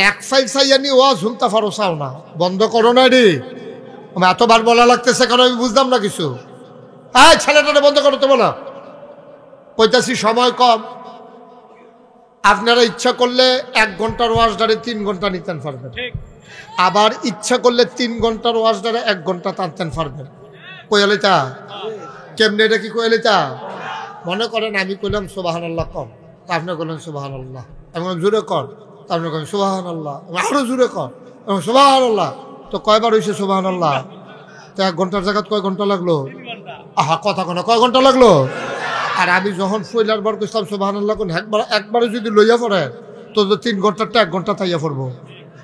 এক ফাইল চাইয়া নি ওয়াজ শুনতে পারো, চাও না, বন্ধ করো না রে। আমি এতবার বলা লাগতেছে কারণ আমি বুঝলাম না কিছু। হ্যাঁ, ছেলেটা বন্ধ করো তো বলো, কইতাছি সময় কম। আপনারা ইচ্ছা করলে 1 ঘন্টার ওয়াজদারে 3 ঘন্টা নিতেন পারবেন, আবার ইচ্ছা করলে 3 ঘন্টার ওয়াজদারে 1 ঘন্টা টানতেন পারবেন। কইয়ালিতা কেমনে, এটা কি কইয়ালিতা? মনে করেন আমি কইলাম সুবহানাল্লাহ কর, তা আপনি কইলেন সুবহানাল্লাহ। আমি জোরে কর, তা আপনি কইলেন সুবহানাল্লাহ। আরো জোরে কর, সুবহানাল্লাহ। তো কয়বার হয়েছে সুবহানাল্লাহ? তো 1 ঘন্টার জায়গায় কয় ঘন্টা লাগলো? আহা, কথা কোনা, কয় ঘন্টা লাগলো? আর আমি যখন ফইলার বার কইলাম সুবহানাল্লাহ কোন একবারে যদি লইয়া পড়ে, তো 3 ঘন্টারটা 1 ঘন্টা তাইয়া পড়বো,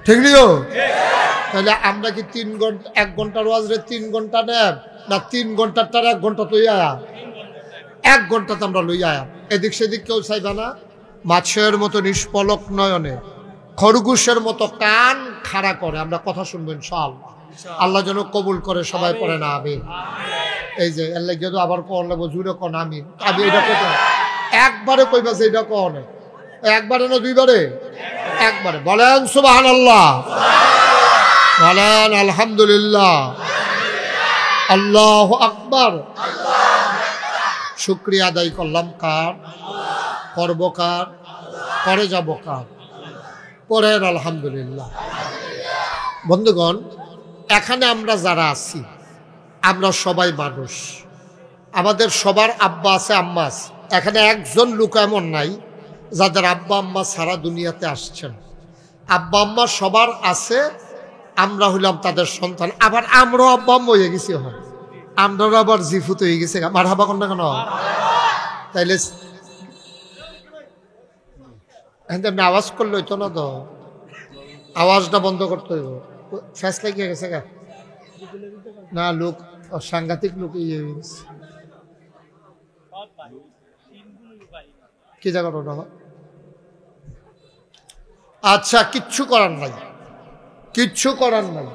ঠিক নিও? তাহলে আমরা কি 3 ঘন্টা 1 ঘন্টার ওয়াজরে 3 ঘন্টা নেব, না 3 ঘন্টারটার 1 ঘন্টা লইয়া? 1 ঘন্টা তো আমরা লইয়া। এদিক সেদিক কেউ চাইবা না। মাছের মতো নিষ্পলক নয়নে, খরগোশের মতো কান খাড়া করে আমরা কথা শুনবো ইনশাআল্লাহ। আল্লাহ যেন কবুল করে সবাই পড়ে না আমিন। এই যে আল্লাহ যেহেতু আবার কন লাগবো, জুড়ে কন আমিন। আমি এটা কত একবারে কইবা যে এটা কন, একবারে না 2 বারে? একবারে বলেন সুবহানাল্লাহ। বলেন আলহামদুলিল্লাহ, আল্লাহু আকবার। শুকরিয়া আদায় করলাম কার? করব কার? করে যাব কার? পরের আলহামদুলিল্লাহ। বন্ধুগণ, এখানে আমরা যারা আছি আমরা সবাই মানুষ। আমাদের সবার আব্বা আছে, আম্মা আছে। এখানে একজন লোক এমন নাই যাদের আব্বা আম্মা সারা দুনিয়াতে আসছেন। আব্বা আম্মা সবার আছে, আমরা হইলাম তাদের সন্তান। আবার আমরাও আব্বা আম্মা হয়ে গেছি, হয় আমরাও আবার জিফুত হয়ে গেছে। মারহাবা কোন না কেন? তাইলে এমনি আওয়াজ করলে হইতো না তো, আওয়াজটা বন্ধ করতে হইব। ফ্যাসলা গিয়ে গেছে গা না, লোক সাংঘাতিক লোক ইয়ে হয়ে গেছে। কি জায়গা ওটা? আচ্ছা, কিচ্ছু করার নাই, কিচ্ছু করার নাই।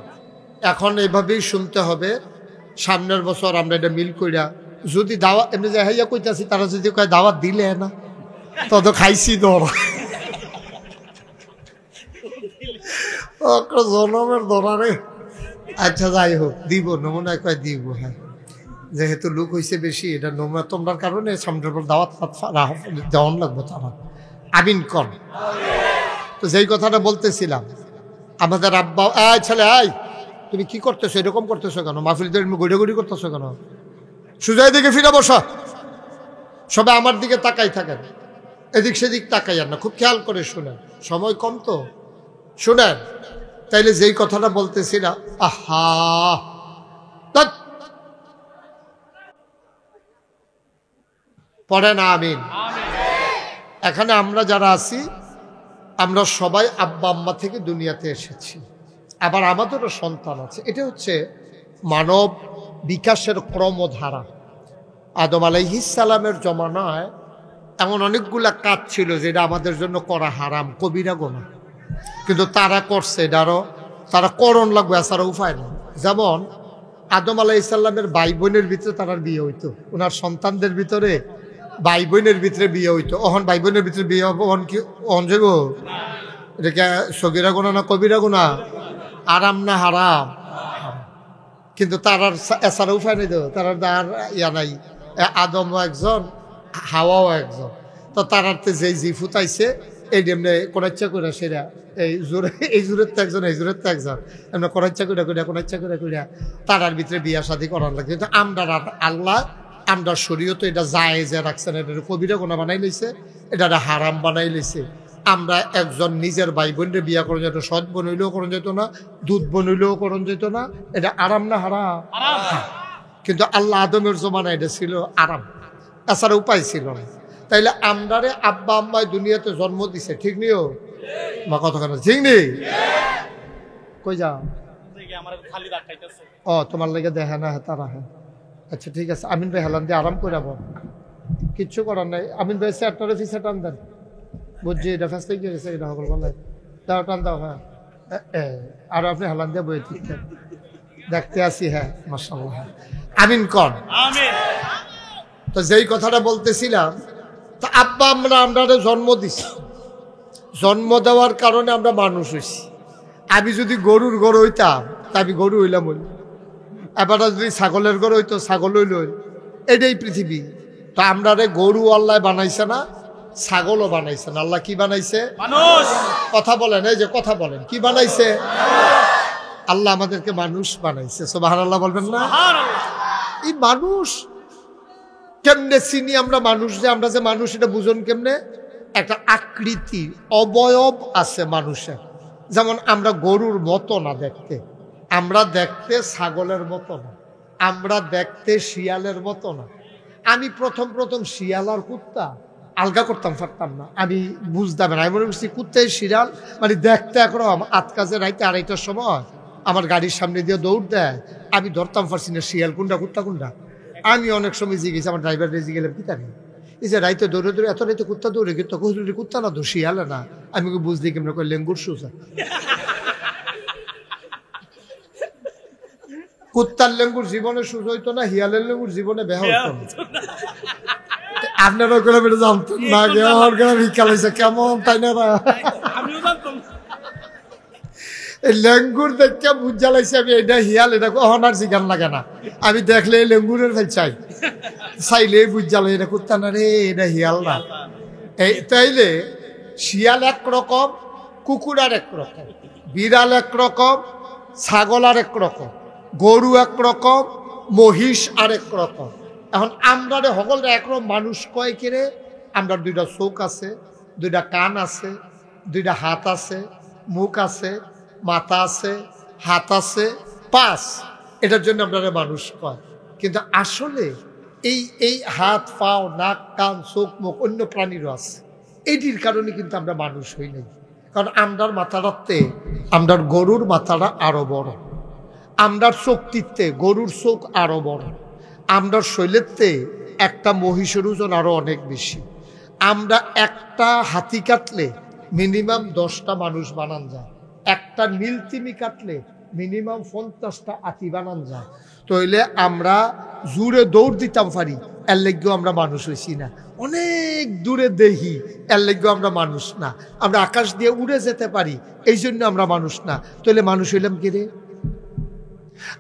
এখন এইভাবেই শুনতে হবে। সামনের বছর আমরা এটা মিল কইরা যদি দাওয়াত এমনি যে হাইয়া কইতাছি, তারা যদি কয় দাওয়াত দিলে না, তত খাইছি ধরা জনমের ধরারে। আচ্ছা যাই হোক, দিব নমুনা কয় দিব। হ্যাঁ, যেহেতু লোক হয়েছে বেশি, এটা নমুনা তোমরার কারণে সামনের পর দাওয়াত দেওয়ান লাগবো তারা। আমিন কর। তো যেই কথাটা বলতেছিলাম, আমাদের আব্বা, আয় ছেলে আয়, তুমি কি করতেছো, এরকম করতেছো কেন? মাহফিল গড়ি করতেছো কেন? সুজয় দিকে ফিরে বসা। সবাই আমার দিকে তাকাই থাকেন, এদিক সেদিক তাকাই আর না। খুব খেয়াল করে শুনেন, সময় কম তো শুনেন। তাইলে যেই কথাটা বলতেছিলাম, আহা পড়ে না আমিন। এখানে আমরা যারা আছি আমরা সবাই আব্বা আম্মা থেকে দুনিয়াতে এসেছি, আবার আমাদেরও সন্তান আছে। এটা হচ্ছে মানব বিকাশের ক্রমধারা। আদম আলাইহিস সালামের জমানায় এমন অনেকগুলা কাজ ছিল যেটা আমাদের জন্য করা হারাম, কবিরা গুনাহ, কিন্তু তারা করছে। এটারও তারা করণ লাগবে, এছাড়া উপায় নেই। যেমন আদম আলাইহিস সালামের ভাই বোনের ভিতরে তার বিয়ে হইতো, ওনার সন্তানদের ভিতরে ভাই বোনের ভিতরে বিয়ে হইতো। অহন ভাই বোনের ভিতরে বিয়ে হবো, অহন কি অহন যাব? এটা কি সগীরা গুনাহ না কবিরা গুনাহ? আরাম না হারাম? কিন্তু তার এছাড়া উপায় নেই তো, তার আর ইয়া নাই। আদমও একজন, হাওয়াও একজন। তো তারাতে যেই জি ফুটাইছে এই এমনি কোনাচ্ছা করে সেরা এই জোরে, এই জোরের তো একজন, এই জোরের তো একজন, এমনি কোনাচ্ছা করে কোনাচ্ছা করে তারার ভিতরে বিয়া শাদী করার লাগে। কিন্তু আমরা আল্লাহ, আমরা শরীয়ত এটা জায়েজে রাখছেন। এটা কবিরা গুনাহ বানাই লইছে, এটা হারাম বানাই লইছে। আমরা একজন নিজের ভাই বোনরে বিয়া করা যেত, সৎ বোন হইলেও করা যেত না, দুধ বোন হইলেও করা যেত না। এটা আরাম না হারাম? কিন্তু আল্লাহ আদমের জমানা এটা ছিল আরাম, এছাড়া উপায় ছিল না। তাইলে আমরারে আব্বা আম্মায় দুনিয়াতে জন্ম দিছে, ঠিক নিও মা কতখানি, ঠিক নেই? কই যাও? ও তোমার লেগে দেখে না তারা? হ্যাঁ আচ্ছা ঠিক আছে। আমিন ভাই হেলান দিয়ে আরাম করে বল, কিচ্ছু করার নাই। আমিন ভাই স্যারটারে ফিসে টান দেন, বুঝছি এটা ফেসতে গিয়ে গেছে, এটা সকল বলে দাও, টান দাও। হ্যাঁ আর আপনি হেলান দিয়ে বই ঠিক দেখতে আসি। হ্যাঁ মাশাআল্লাহ, আমিন কর। তো যেই কথাটা বলতেছিলাম, তা আব্বা আমরা জন্ম দিছি, জন্ম দেওয়ার কারণে আমরা মানুষ হইছি। আমি যদি গরুর ঘর হইতাম তা আমি গরু হইলাম, হইল। এবার যদি ছাগলের ঘর হইতো ছাগল হইল। এটাই পৃথিবী। তো আমরা গরু আল্লাহ বানাইছে না, ছাগলও বানাইছে না। আল্লাহ কি বানাইছে? মানুষ। কথা বলেন, এই যে কথা বলেন, কি বানাইছে? আল্লাহ আমাদেরকে মানুষ বানাইছে। সুবহানাল্লাহ বলবেন না? এই মানুষ কেমনে চিনি আমরা মানুষ? যে আমরা যে মানুষ এটা বুঝুন কেমনে? একটা আকৃতি, অবয়ব আছে মানুষের। যেমন আমরা গরুর মতো না দেখতে, আমরা দেখতে ছাগলের মতো না, আমরা দেখতে শিয়ালের মতো না। আমি প্রথম শিয়াল আর কুত্তা আলগা করতাম, পারতাম না, আমি বুঝতাম না। আমি মনে করছি কুত্তাই শিয়াল, মানে দেখতে একরকম। আট কাজে রাইতে 2:30টার সময় আমার গাড়ির সামনে দিয়ে দৌড় দেয়, আমি ধরতাম পারছি না শিয়াল কোনটা কুত্তা কোনটা। আমি অনেক সময় জিজ্ঞেস, আমার ড্রাইভার রেজি গেলাম কি জানি, এই যে রাইতে দৌড়ে দৌড়ে এত রাইতে কুত্তা দৌড়ে, কিন্তু কুত্তা না তো শিয়ালে না। আমি বুঝলি কেমন করে লেঙ্গুর সুসা, কুত্তার লেঙ্গুর জীবনে সুজ হইতো না, হিয়ালের লেঙ্গুর জীবনে বেহা হইতো না। আপনারা করে বেড়ে জানতেন না, ভিক্ষা লইছে কেমন, তাই না? এই লেঙ্গুর দেখে বুঝ জ্বালাইছে আমি এটা হিয়াল, এটা অহনার জিগান লাগে না, আমি দেখলে এই লেঙ্গুরের ফেল চাই, চাইলে বুঝ জ্বালাই এটা কুত্তা না রে, এটা হিয়াল না। এই তাইলে শিয়াল একরকম, কুকুর আর একরকম, বিড়াল একরকম, ছাগল আর একরকম, গরু একরকম, মহিষ আর একরকম। এখন আমরা সকলরা একরকম মানুষ কয় কিরে, আমরা দুইটা চোখ আছে, দুইটা কান আছে, দুইটা হাত আছে, মুখ আছে, মাথা আছে, হাত আছে, পাঁচ, এটার জন্য আপনারা মানুষ কয়। কিন্তু আসলে এই হাত পাও নাক কান চোখ মুখ অন্য প্রাণীরও আছে, এইটির কারণে কিন্তু আমরা মানুষ হই নাই। কারণ আমরার মাথাটাতে আমরার গরুর মাথাটা আরো বড়, আমরার চোখটিতে গরুর চোখ আরো বড়, আমরার শৈলেতে একটা মহিষের ওজন আরো অনেক বেশি। আমরা একটা হাতি কাটলে মিনিমাম 10টা মানুষ বানান যায়, একটা নীলতিমি কাটলে মিনিমাম 50টা হাতি বানান যায়। তাইলে আমরা জোরে দৌড় দিতাম পারি, এর লেগেও আমরা মানুষ হইছি না। অনেক দূরে দেখি, এর লেগেও আমরা মানুষ না। আমরা আকাশ দিয়ে উড়ে যেতে পারি, এই জন্য আমরা মানুষ না। তাহলে মানুষ হইলাম কি রে?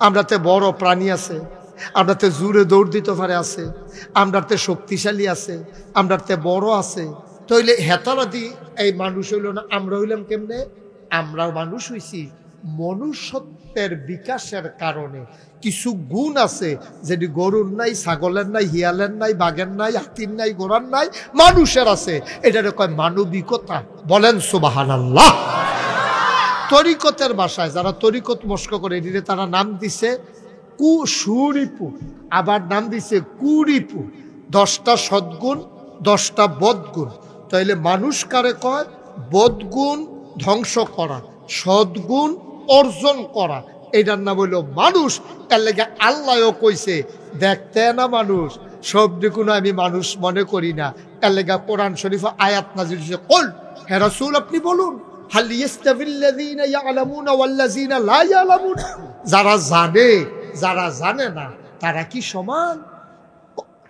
আমরাতে বড় প্রাণী আছে, আমরাতে জোরে দৌড় দিতে পারে আছে, আমরাতে শক্তিশালী আছে, আমরাতে বড় আছে। তাইলে হেতারাদি এই মানুষ হইল না, আমরা হইলাম কেমনে? আমরা মানুষ হইছি মনুষ্যত্বের বিকাশের কারণে। কিছু গুণ আছে যেটি গরুর নাই, ছাগলের নাই, হিয়ালের নাই, বাঘের নাই, হাতির নাই, ঘোড়ার নাই, মানুষের আছে। এটারে কয় মানবিকতা। বলেন সুবহানাল্লাহ। তরিকতের ভাষায় যারা তরিকত মস্ক করে এটিরে তারা নাম দিছে সুরিপু, আবার নাম দিছে কুরিপু। 10টা সদ্গুণ, 10টা বদগুণ। তাইলে মানুষ কারে কয়? বদগুণ ধ্বংস করা, সদ্গুণ অর্জন করা, এটার নাম হইল মানুষ। এর লেগে আল্লাহও কইছে দেখতে না মানুষ, সব দিকুনো আমি মানুষ মনে করি না। এর লেগে কোরআন শরীফ আয়াত নাযিল হইছে, কুল হে রাসূল আপনি বলুন, হাল ইয়াস্তাবিল্লাযীনা ইয়ালামুনা ওয়াল্লাযীনা লা ইয়ালামুন, যারা জানে যারা জানে না তারা কি সমান?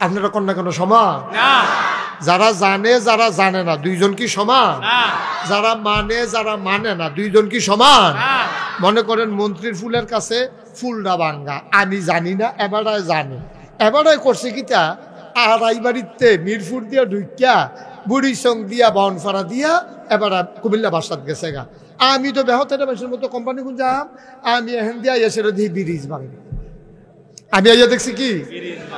আপনারা কোন না কোন সমান না। যারা জানে যারা জানে না দুইজন কি সমান? যারা মানে যারা মানে না দুইজন কি সমান? মনে করেন মন্ত্রীর ফুলের কাছে ফুলটা ভাঙ্গা, আমি জানি না, এবারায় জানে। এবারায় করছে কিতা, আর এই বাড়িতে মিরপুর দিয়া ঢুকিয়া বুড়ি সং দিয়া বাউনফাড়া দিয়া এবার কুমিল্লা বাসাত গেছে গা। আমি তো বেহতের মানুষের মতো কোম্পানি কোন যাম, আমি এখান দিয়া এসে দিয়ে ব্রিজ ভাঙে, আমি আইয়া দেখছি কি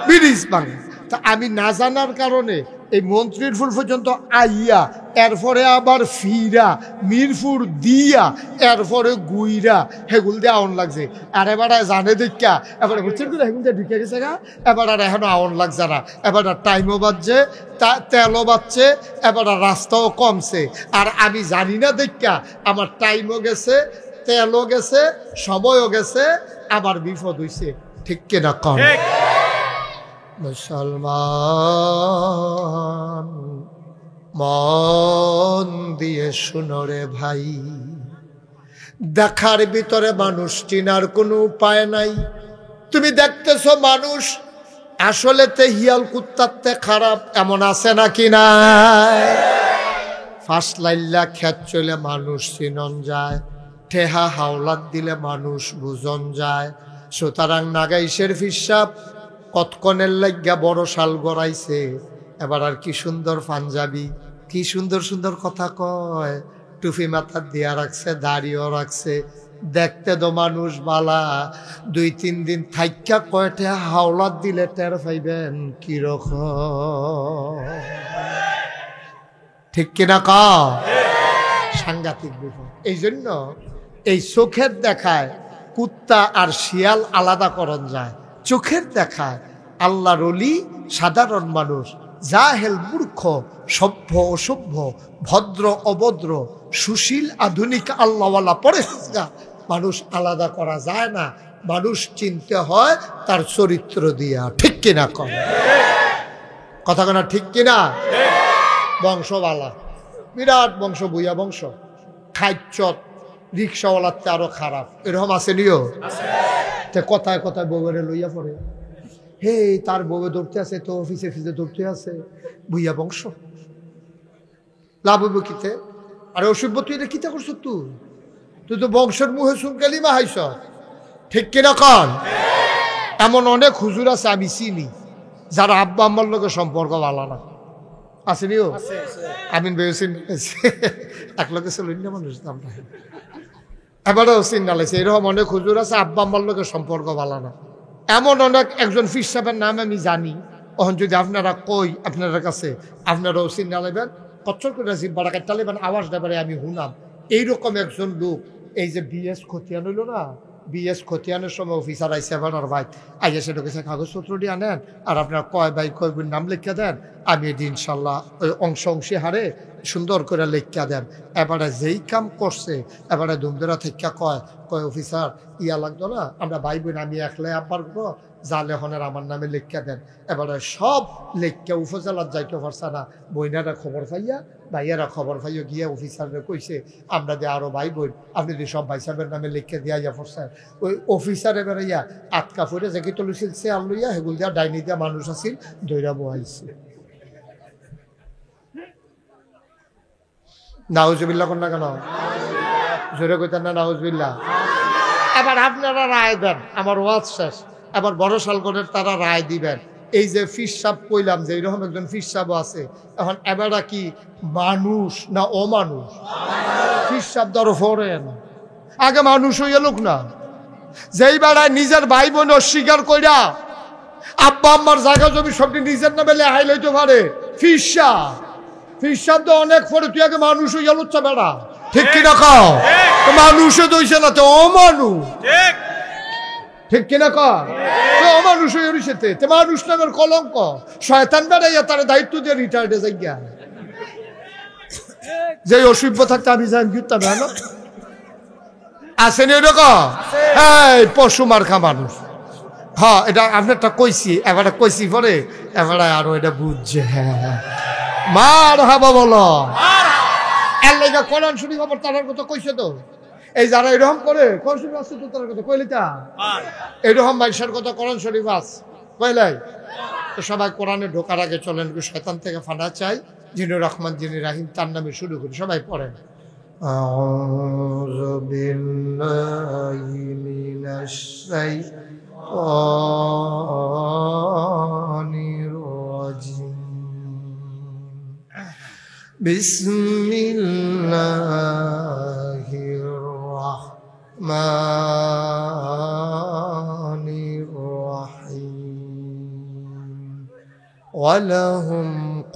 ব্রিজ ভাঙে। তা আমি না জানার কারণে এই মন্ত্রীর ফুল পর্যন্ত আইয়া, এরপরে আবার ফিরা মিরপুর দিয়া, এরপরে গুইরা হেগুল দিয়ে আউন লাগছে। আর এবার জানে দেখা এবারে হচ্ছে হেগুল দিয়ে ঢুকে গেছে গা, এবার আর এখনো আউন লাগছে না। এবার টাইমও বাজছে, তেলও বাজছে, এবার রাস্তাও কমছে। আর আমি জানি না দেখা আমার টাইমও গেছে, তেলও গেছে, সময়ও গেছে, আবার বিপদ হইছে। ঠিক কিনা কম? মুসলমান মন দিয়ে শুনো রে ভাই, দেখার ভিতরে মানুষ চিনার কোনো উপায় নাই। তুমি দেখতেছো মানুষ, আসলে তে হিয়াল কুত্তাতে খারাপ এমন আছে নাকি নাই? ফার্স্ট লাইল্লা খেত চলে মানুষ চিনন যায়, ঠেহা হাওলাত দিলে মানুষ বুঝন যায়। সুতরাং নাগাইশের ফিসাব কতক্ষণের লাগিয়া বড় শাল গড়াইছে, এবার আর কি সুন্দর পাঞ্জাবি, কি সুন্দর সুন্দর কথা কয়, টুপি মাথা দিয়া রাখছে, দাড়িও রাখছে, দেখতে তো মানুষ বালা। 2-3 দিন থাইকা কয়টা হাওলাত দিলে টের পাইবেন কিরকম। ঠিক কিনা কা? সাংঘাতিক বিপদ। এই জন্য এই চোখের দেখায় কুত্তা আর শিয়াল আলাদা করণ যায়। চোখের দেখায় আল্লাহর ওলি সাধারণ মানুষ, জাহেল মূর্খ, সভ্য অসভ্য, ভদ্র অভদ্র, সুশীল আধুনিক আল্লাহওয়ালা পরেশগার মানুষ আলাদা করা যায় না। মানুষ চিনতে হয় তার চরিত্র দিয়া। ঠিক কিনা কম? কথা কেনা ঠিক কিনা? বংশবালা বিরাট বংশ, বুইয়া বংশ, খাইচত রিক্সাওয়ালার আরো খারাপ, এরকম আছে নিও। কথায় কথায় বউরে লইয়া পড়ে, হে তার বউয়ে ধরতে আছে, তো অফিসে ফিসে ধরতে আছে, বুইয়া বংশ। লাভ হইব কিতে? আরে অসভ্য, তুই এটা কিতা করছো? তুই তো বংশের মুখে শুনকালি মা হাইছ, ঠিক কিনা কন? এমন অনেক হুজুর আছে আমি চিনি যারা আব্বা আম্মার লোকের সম্পর্ক ভালো না, আসেনিও? আমিন ভাইও চিনি এক লোকে ছিল না মানুষ, আমরা এবারেও চিন্তা লাগছে এরকম অনেক হুজুর আছে আব্বা আম্মার লোকের সম্পর্ক ভালো না। এমন অনেক একজন ফির সাহেবের নাম আমি জানি, তখন যদি আপনারা কই আপনার কাছে আপনারাও চিন্তা লাগবেন, কচ্ছর করে জিব্বাটা কাটতে লাগবেন, আওয়াজ দেবারে আমি শুনাম। এইরকম একজন লোক এই যে বিএস খতিয়ান হইল না, বিএস খতিয়ানের সময় অফিসার আইসে আর ভাই আইসে সেটা কাছে কাগজপত্র দিয়ে আনেন আর আপনার কয় ভাই কয় বোন নাম লিখে দেন, আমি এটি ইনশাল্লাহ ওই অংশী হারে সুন্দর করে লিখা দেন। এবারে যেই কাম করছে এবারে ধুমধরা থেকে কয় কয় অফিসার ইয়া লাগতো না, আমরা ভাই বোন আমি একলাই আব্বার করবো, যা লেখনের আমার নামে লিখা দেন। এবারে সব লেখা উপজেলার যাইতে পারছে না, বইনারা খবর পাইয়া ভাইয়ারা খবর পাইয়া গিয়া অফিসাররা কইছে আমরা যে আরো ভাই বোন আপনি যে সব ভাই সাহেবের নামে লিখে দিয়া ইয়া পড়ছেন। ওই অফিসার এবারে ইয়া আটকা ফুটে যে তুলছিল সে আল লইয়া সেগুল দিয়া ডাইনি দিয়া মানুষ আছিল দৈরা বহাইছে। নাউজুবিল্লাহ কোন না কেন জোরে কইতেন না নাউজুবিল্লাহ? এবার আপনারা রায় দেন, আমার ওয়াজ শেষ, এবার বড় সালগণের তারা রায় দিবেন। এই যে ফির সাহেব কইলাম যে এইরকম একজন ফির সাহেব আছে, এখন এবারা কি মানুষ না অমানুষ? ফির সাহেব ধরো ফরেন আগে মানুষ হইয়া লোক না, যেই বেড়ায় নিজের ভাই বোন অস্বীকার কইরা আব্বা আম্মার জায়গা জমি সবটি নিজের নামে লেহাই লইতে পারে ফির সাহেব। ফির সাহেব তো অনেক পরে তুই আগে মানুষ হইয়া লুচ্ছা বেড়া, ঠিক কিনা খাও? মানুষও দইছে না তো অমানুষ, ঠিক কিনা কর? অমানুষ হয়ে রইছেতে তে মানুষ নামের কলঙ্ক, শয়তান বেড়াইয়া তার দায়িত্ব দিয়ে রিটায়ার্ডে যাই গিয়া যে অসভ্য থাকতে আমি যাই গিরতাম না আসেনি এরকম? এই পশু মার্খা মানুষ। হ্যাঁ এটা আপনারটা কইছি, এবারে কইছি পরে এবারে আরো এটা বুঝছে। হ্যাঁ মার হাবা বলো এর লেগা কোরআন শরীফ আবার তার কথা কইছে তো, এই যারা এরকম করে কোরআন শরীফ আছে তো তার কথা কইলি তা এরকম মানুষের কথা কোরআন শরীফ আছে কইলাই তো সবাই কোরআনে ঢোকার আগে চলেন শয়তান থেকে ফানা চাই, যিনি রহমান যিনি রাহিম তার নামে শুরু করি। সবাই পড়েন আউযু বিল্লাহি মিনাশ শাইতানির রাজিম বিসমিল্লাহির রাহমানির রাহিম ওয়ালাহুম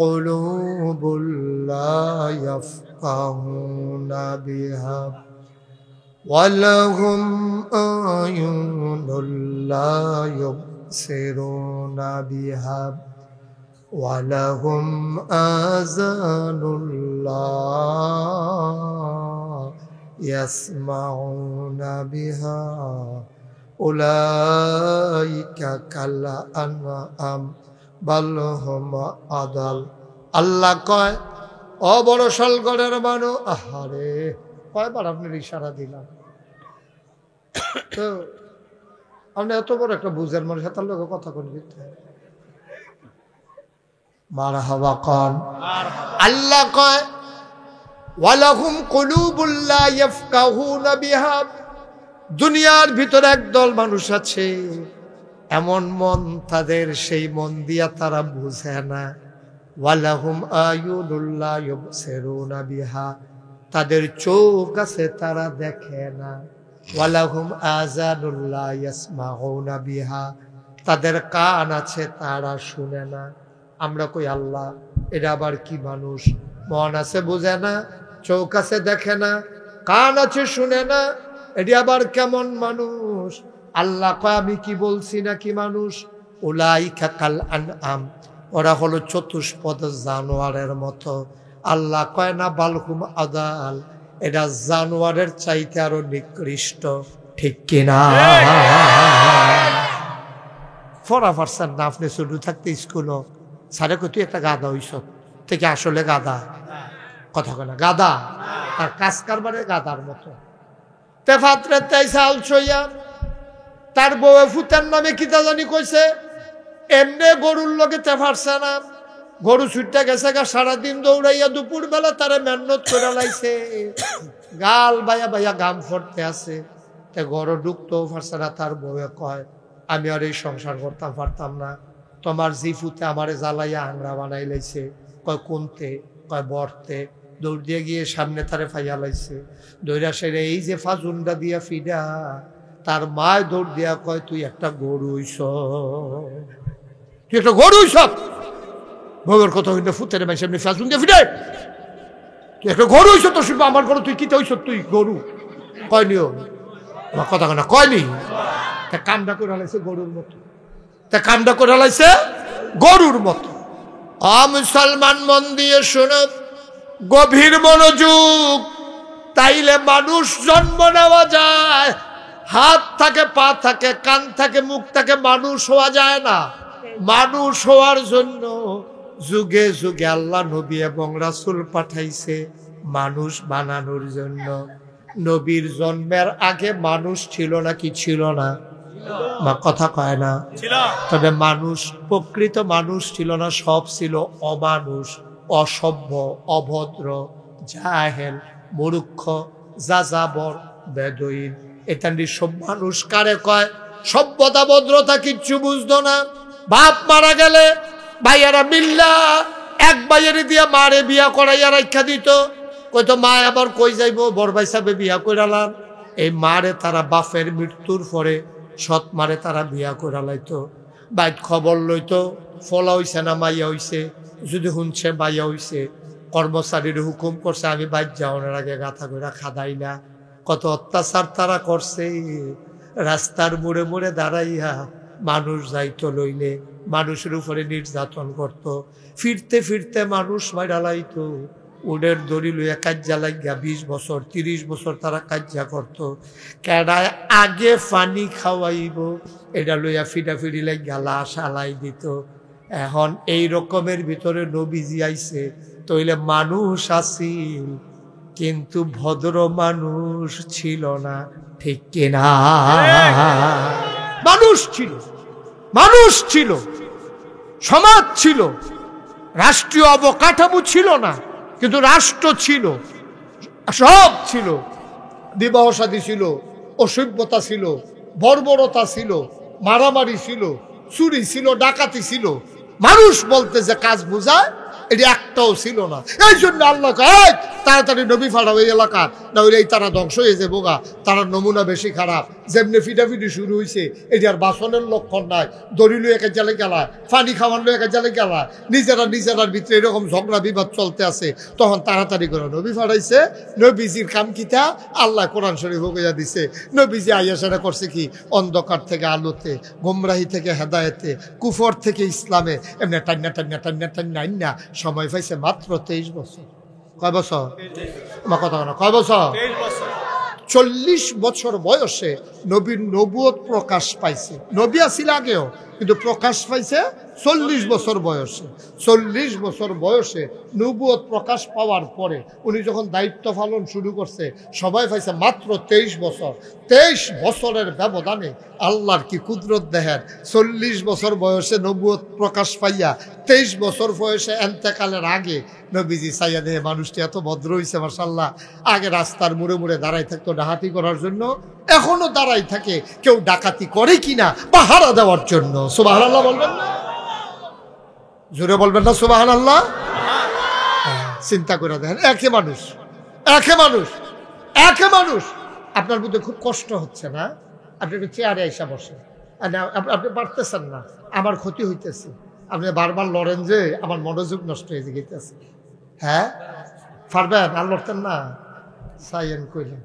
কুলুবুল লা ইয়াফকাহুনা বিহা ওয়ালাহুম আয়ুনুল লা ইউবসিরুনা বিহা ওয়ালাহুম আযানুল লা ইয়াসমাউনা বিহা উলাইকা কাল আনআম বাল হুম আদাল। আল্লাহ কয় ও বড় সালগড়ের মানুষ, আহারে কয়বার আপনার ইশারা দিলাম তো আপনি এত বড় একটা বুঝের মানুষ তার লোক কথা কোন মারহাবা কন। আল্লাহ কয় ওয়ালাহুম কুলুবুল লা ইয়াফকাহুনা বিহা, দুনিয়ার ভিতরে একদল মানুষ আছে এমন মন তাদের সেই মন দিয়া তারা বুঝে না। ওয়ালাহুম আয়ুনুল লা ইউবসিরুনা বিহা, তাদের চোখ আছে তারা দেখে না। ওয়ালাহুম আযানুল লা ইয়াসমাউনা বিহা, তাদের কান আছে তারা শুনে না। আমরা কই আল্লাহ এটা আবার কি মানুষ? মন আছে বুঝে না, চোখ আছে দেখে না, কান আছে শুনে না, এটি আবার কেমন মানুষ? আল্লাহ কয় আমি কি বলছি না কি মানুষ? উলাইকা কাল আনআম, ওরা হলো চতুষ্পদ জানোয়ারের মতো। আল্লাহ কয় না বালহুম আদাল, এটা জানোয়ারের চাইতে আরো নিকৃষ্ট, ঠিক কিনা? ফরা পারছেন না আপনি ছোট থাকতে স্কুলও সারে কই তুই একটা গাধা হইস থেকে আসলে গাধা কথা কয় না, গাধা তার কাজ কারবারে গাধার মতো। তেফাত্রে তাই সাল ছইয়া তার বউ ফুতার নামে কিতা জানি কইছে, এমনে গরুর লগে তেফারছে না, গরু ছুটতে গেছে গা সারাদিন দৌড়াইয়া দুপুর বেলা তারে মেহনত করে লাইছে। গাল বাইয়া বাইয়া গাম ফরতে আছে, তে ঘরে ঢুকতেও পারছে না। তার বউয়ে কয়, আমি আর এই সংসার করতাম পারতাম না, তোমার জিফুতে আমারে জ্বালাইয়া আংরা বানাই লাইছে। কয় কোনতে? কয় বরতে। দৌড় দিয়ে গিয়ে সামনে তারে ফাইয়া লাইছে। দৌড়া সেরে এই যে ফাজুনটা দিয়া ফিডা, তার মায় দৌড় দিয়া কয়, তুই একটা গরু হইছ, তুই একটা গরু হইছ। বউয়ের কথা হইলে ফুতের মাই সামনে ফাজুন দিয়ে ফিডে, তুই একটা গরু হইছ। তো শুনবো আমার গরু, তুই কিতে হইছ? তুই গরু কয়নিও আমার কথা কেনা কয়নি। তা কামটা করে লাইছে গরুর মতো, তা কামটা করে লাইছে গরুর মতো। মুসলমান মন দিয়ে শোনো, গভীর মনোযোগ, তাইলে মানুষ জন্ম নেওয়া যায়। হাত থাকে, পা থাকে, কান থাকে, মুখ থাকে, মানুষ হওয়া যায় না। মানুষ হওয়ার জন্য যুগে যুগে আল্লাহ নবী এবং রাসূল পাঠাইছে মানুষ বানানোর জন্য। নবীর জন্মের আগে মানুষ ছিল না কি ছিল না? কথা কয় না। তবে মানুষ, প্রকৃত মানুষ ছিল না, সব ছিল অমানুষ, অসভ্য, অভদ্র, জাহেল, মূর্খ, যাযাবর, বেদুইন। এটা সব মানুষ কারে কয়? সভ্যতা ভদ্রতা কিচ্ছু বুঝতো না। বাপ মারা গেলে ভাইয়ারা মিল্লা এক ভাইয়ের দিয়া মারে বিয়া করাইয়া রাখা দিত। কইতো মা আবার কই যাইব, বড় ভাই সাহেব বিয়া কইরালাম। এই মারে তারা বাপের মৃত্যুর পরে সৎ মারে তারা বিয়া কইরা লাইতো। বাইত খবর লইতো, ফলা হইছে না মাইয়া হইছে, যদি শুনছে মাইয়া হইছে, কর্মচারীর হুকুম করছে আমি বাইত যাওয়ার আগে গাথা কইরা খাদাই না। কত অত্যাচার তারা করছে। রাস্তার মোড়ে মোড়ে দাঁড়াইয়া মানুষ যাইতো লইলে মানুষের উপরে নির্যাতন করত। ফিরতে ফিরতে মানুষ মাইরা লাইতো। উডের দড়ি লইয়া কাজ্যা লাগিয়া 20 বছর 30 বছর তারা কাজ্যা করত। কেডায় আগে পানি খাওয়াইব এটা লইয়া ফিডাফিডি লাগিয়া লাশ আলাই দিত। এখন এই রকমের ভিতরে নবীজি আইছে, তইলে মানুষ আছিল কিন্তু ভদ্র মানুষ ছিল না, ঠিক কিনা? মানুষ ছিল, মানুষ ছিল, সমাজ ছিল, রাষ্ট্রীয় অবকাঠামো ছিল না কিন্তু রাষ্ট্র ছিল, সব ছিল। বিবাহ শাদী ছিল, অসভ্যতা ছিল, বর্বরতা ছিল, মারামারি ছিল, চুরি ছিল, ডাকাতি ছিল। মানুষ বলতে যে কাজ বোঝায় এটি একটাও ছিল না। এই জন্য আল্লাহ তাড়াতাড়ি নবী ফাড়াও এই এলাকা, না হইলে এই তারা ধ্বংস হয়ে যাবো গা। তারা নমুনা বেশি খারাপ। যেমনি ফিডাফিডি শুরু হয়েছে, এটি আর বাসনের লক্ষণ নাই। দড়ি লুয়ে একে জালে গেলায়, পানি খাওয়ান লুয়ে একে জালে গেলায়, নিজেরার ভিতরে এরকম ঝগড়া বিবাদ চলতে আছে। তখন তাড়াতাড়ি করে নবী ফাড়াইছে। নবীজির কাম কিতা? আল্লাহ কোরআন শরীফ হইয়া দিছে। নবীজি আইয়া সেটা করছে কি? অন্ধকার থেকে আলোতে, গোমরাহি থেকে হেদায়েতে, কুফর থেকে ইসলামে, এমনি টান্না টান্না টান্না টান্না আইনা সময় পাইছে মাত্র 23 বছর। কয় বছর? আমার কথা না, কয় বছর? 40 বছর বয়সে নবীর নবুয়ত প্রকাশ পাইছে। নবী আছিল আগেও, কিন্তু প্রকাশ পাইছে 40 বছর বয়সে। 40 বছর বয়সে নবুয়ত প্রকাশ পাওয়ার পরে উনি যখন দায়িত্ব পালন শুরু করছে, সবাই পাইছে মাত্র 23 বছর। 23 বছরের ব্যবধানে আল্লাহর কি কুদরত দেখেন। 40 বছর বয়সে নবুয়ত প্রকাশ পাইয়া 23 বছর বয়সে এন্তেকালের আগে নবীজি চাইয়া দেহে মানুষটি এত ভদ্র হয়েছে মাশাআল্লাহ। আগে রাস্তার মুড়ে মুড়ে দাঁড়াই থাকতো ডাকাতি করার জন্য, এখনো দাঁড়াই থাকে কেউ ডাকাতি করে কিনা পাহারা দেওয়ার জন্য। সুবহানাল্লাহ বলবেন না? জোরে বলবেন না সুবহানাল্লাহ? চিন্তা করে দেখেন, একে মানুষ, একে মানুষ, একে মানুষ। আপনার মধ্যে খুব কষ্ট হচ্ছে না? আপনি একটু চেয়ারে আইসা বসেন। আপনি পারতেছেন না, আমার ক্ষতি হইতেছে। আপনি বারবার লড়েন যে আমার মনোযোগ নষ্ট হয়ে গেছে। হ্যাঁ পারবেন? আর লড়তেন না? সাইয়েন কইলেন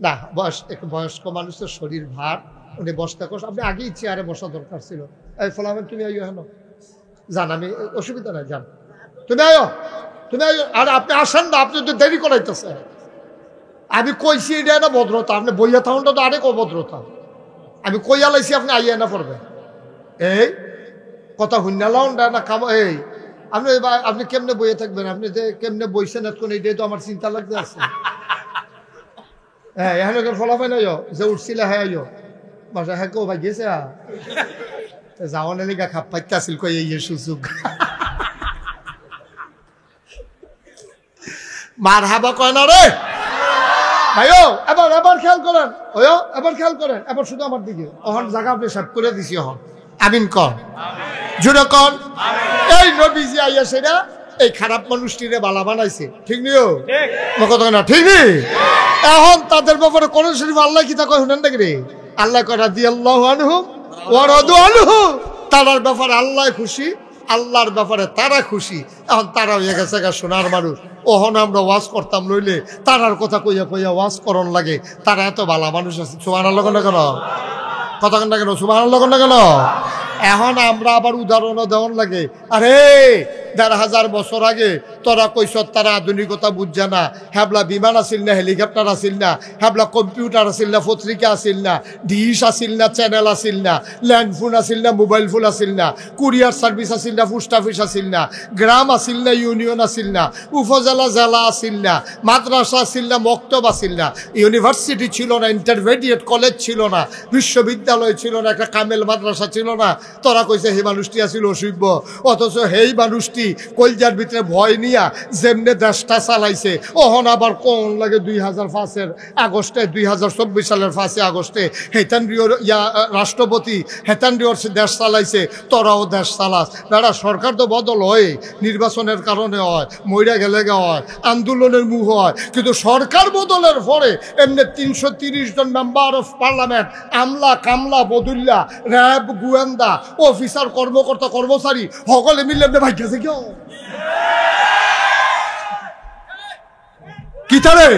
না, একটু বয়স্ক মানুষের শরীর ভার, উনি বসতে কষ্ট। আপনি আগেই চেয়ারে বসা দরকার ছিল। এই ফলামেন তুমি আইও, হেন যান, আমি অসুবিধা নাই, যান তুমি আয়ো, তুমি আয়ো। আর আপনি আসেন না, আপনি তো দেরি করাইতেছে। আমি কইছি এটা না ভদ্রতা, আপনি বইয়া থাকুনটা তো আরেক অভদ্রতা। আমি কইয়া লাইছি, আপনি আইয়া না পড়বেন। এই কথা হুন্নালাও না কাম। এই আপনি কেমনে বইয়ে থাকবেন? আপনি যে কেমনে বইছেন এখন, এইটাই তো আমার চিন্তা লাগতে আছে। হ্যাঁ এখানে ফলাফাই নাই যে উঠছিল, হ্যাঁ আইও বাসা, হ্যাঁ কেউ ভাই গেছে যাওয়ানের লিগা খাপ পাইতে আসিল কই এই সুযোগ। মার হাবা কয় না রে ভাইও। এবার এবার খেয়াল করেন, ওয়ো এবার খেয়াল করেন, এবার শুধু আমার দিকে। ওহন জায়গা আপনি সব করে দিছি। ওহন আমিন কর, জুড়ে কর। এই নবীজি আইয়া সেটা এই খারাপ মানুষটিরে বালা বানাইছে, ঠিক নিও কথা না, ঠিক নেই? এখন তাদের ব্যাপারে কোন শরীফ আল্লাহ কি তা কয় শুনেন নাকি রে? আল্লাহ কয় রাদিয়াল্লাহু আনহুম ওয়া রাদু আনহু। তার ব্যাপারে আল্লাহ খুশি, আল্লাহর ব্যাপারে তারা খুশি। এখন তারা হয়ে গেছে সোনার মানুষ। ওহন আমরা ওয়াজ করতাম, নইলে তারার কথা কইয়া কইয়া ওয়াজ করন লাগে। তারা এত ভালো মানুষ আছে। সুবহানাল্লাহ না কেন? কথা কেন কেন? সুবহানাল্লাহ না কেন? এখন আমরা আবার উদাহরণও দেওয়ার লাগে। আরে ১,৫০০ বছর আগে তোরা কইস তারা আধুনিকতা বুঝছে না। হ্যাবলা বিমান আসিল না, হেলিকপ্টার আসিল না, হ্যাবলা কম্পিউটার আসিল না, পত্রিকা আসিল না, ডিশ আসিল না, চ্যানেল আসিল না, ল্যান্ডফোন আসিল না, মোবাইল ফোন আসিল না, কুরিয়ার সার্ভিস আসিল না, পোস্ট অফিস আসিল না, গ্রাম আসিল না, ইউনিয়ন আসিল না, উপজেলা জেলা আসিল না, মাদ্রাসা আসিল না, মক্তব আসিল না, ইউনিভার্সিটি ছিল না, ইন্টারমিডিয়েট কলেজ ছিল না, বিশ্ববিদ্যালয় ছিল না, একটা কামেল মাদ্রাসা ছিল না। তোরা কইছে সেই মানুষটি আসিল অসভ্য। অথচ সেই মানুষটি কলজার ভিতরে ভয় নিয়া যেমনে দেশটা চালাইছে। ওহন আবার কোন লাগে ২০০৫ আগস্টে, ২০২৪ সালের ৫ আগস্টে হেতান্ড্রিওর রাষ্ট্রপতি হেতান্ড্রিওর দেশ চালাইছে। তোরাও দেশ চালাস বেড়া। সরকার তো বদল হয়, নির্বাচনের কারণে হয়, মইরা গেলে হয়, আন্দোলনের মুখ হয়, কিন্তু সরকার বদলের পরে এমনি ৩৩০ জন মেম্বার অফ পার্লামেন্ট, আমলা কামলা বদুল্লা, র্যাব গোয়েন্দা অফিসার কর্মকর্তা কর্মচারী সকলে মিলে ভাগ্যছে কেউ কি তারে?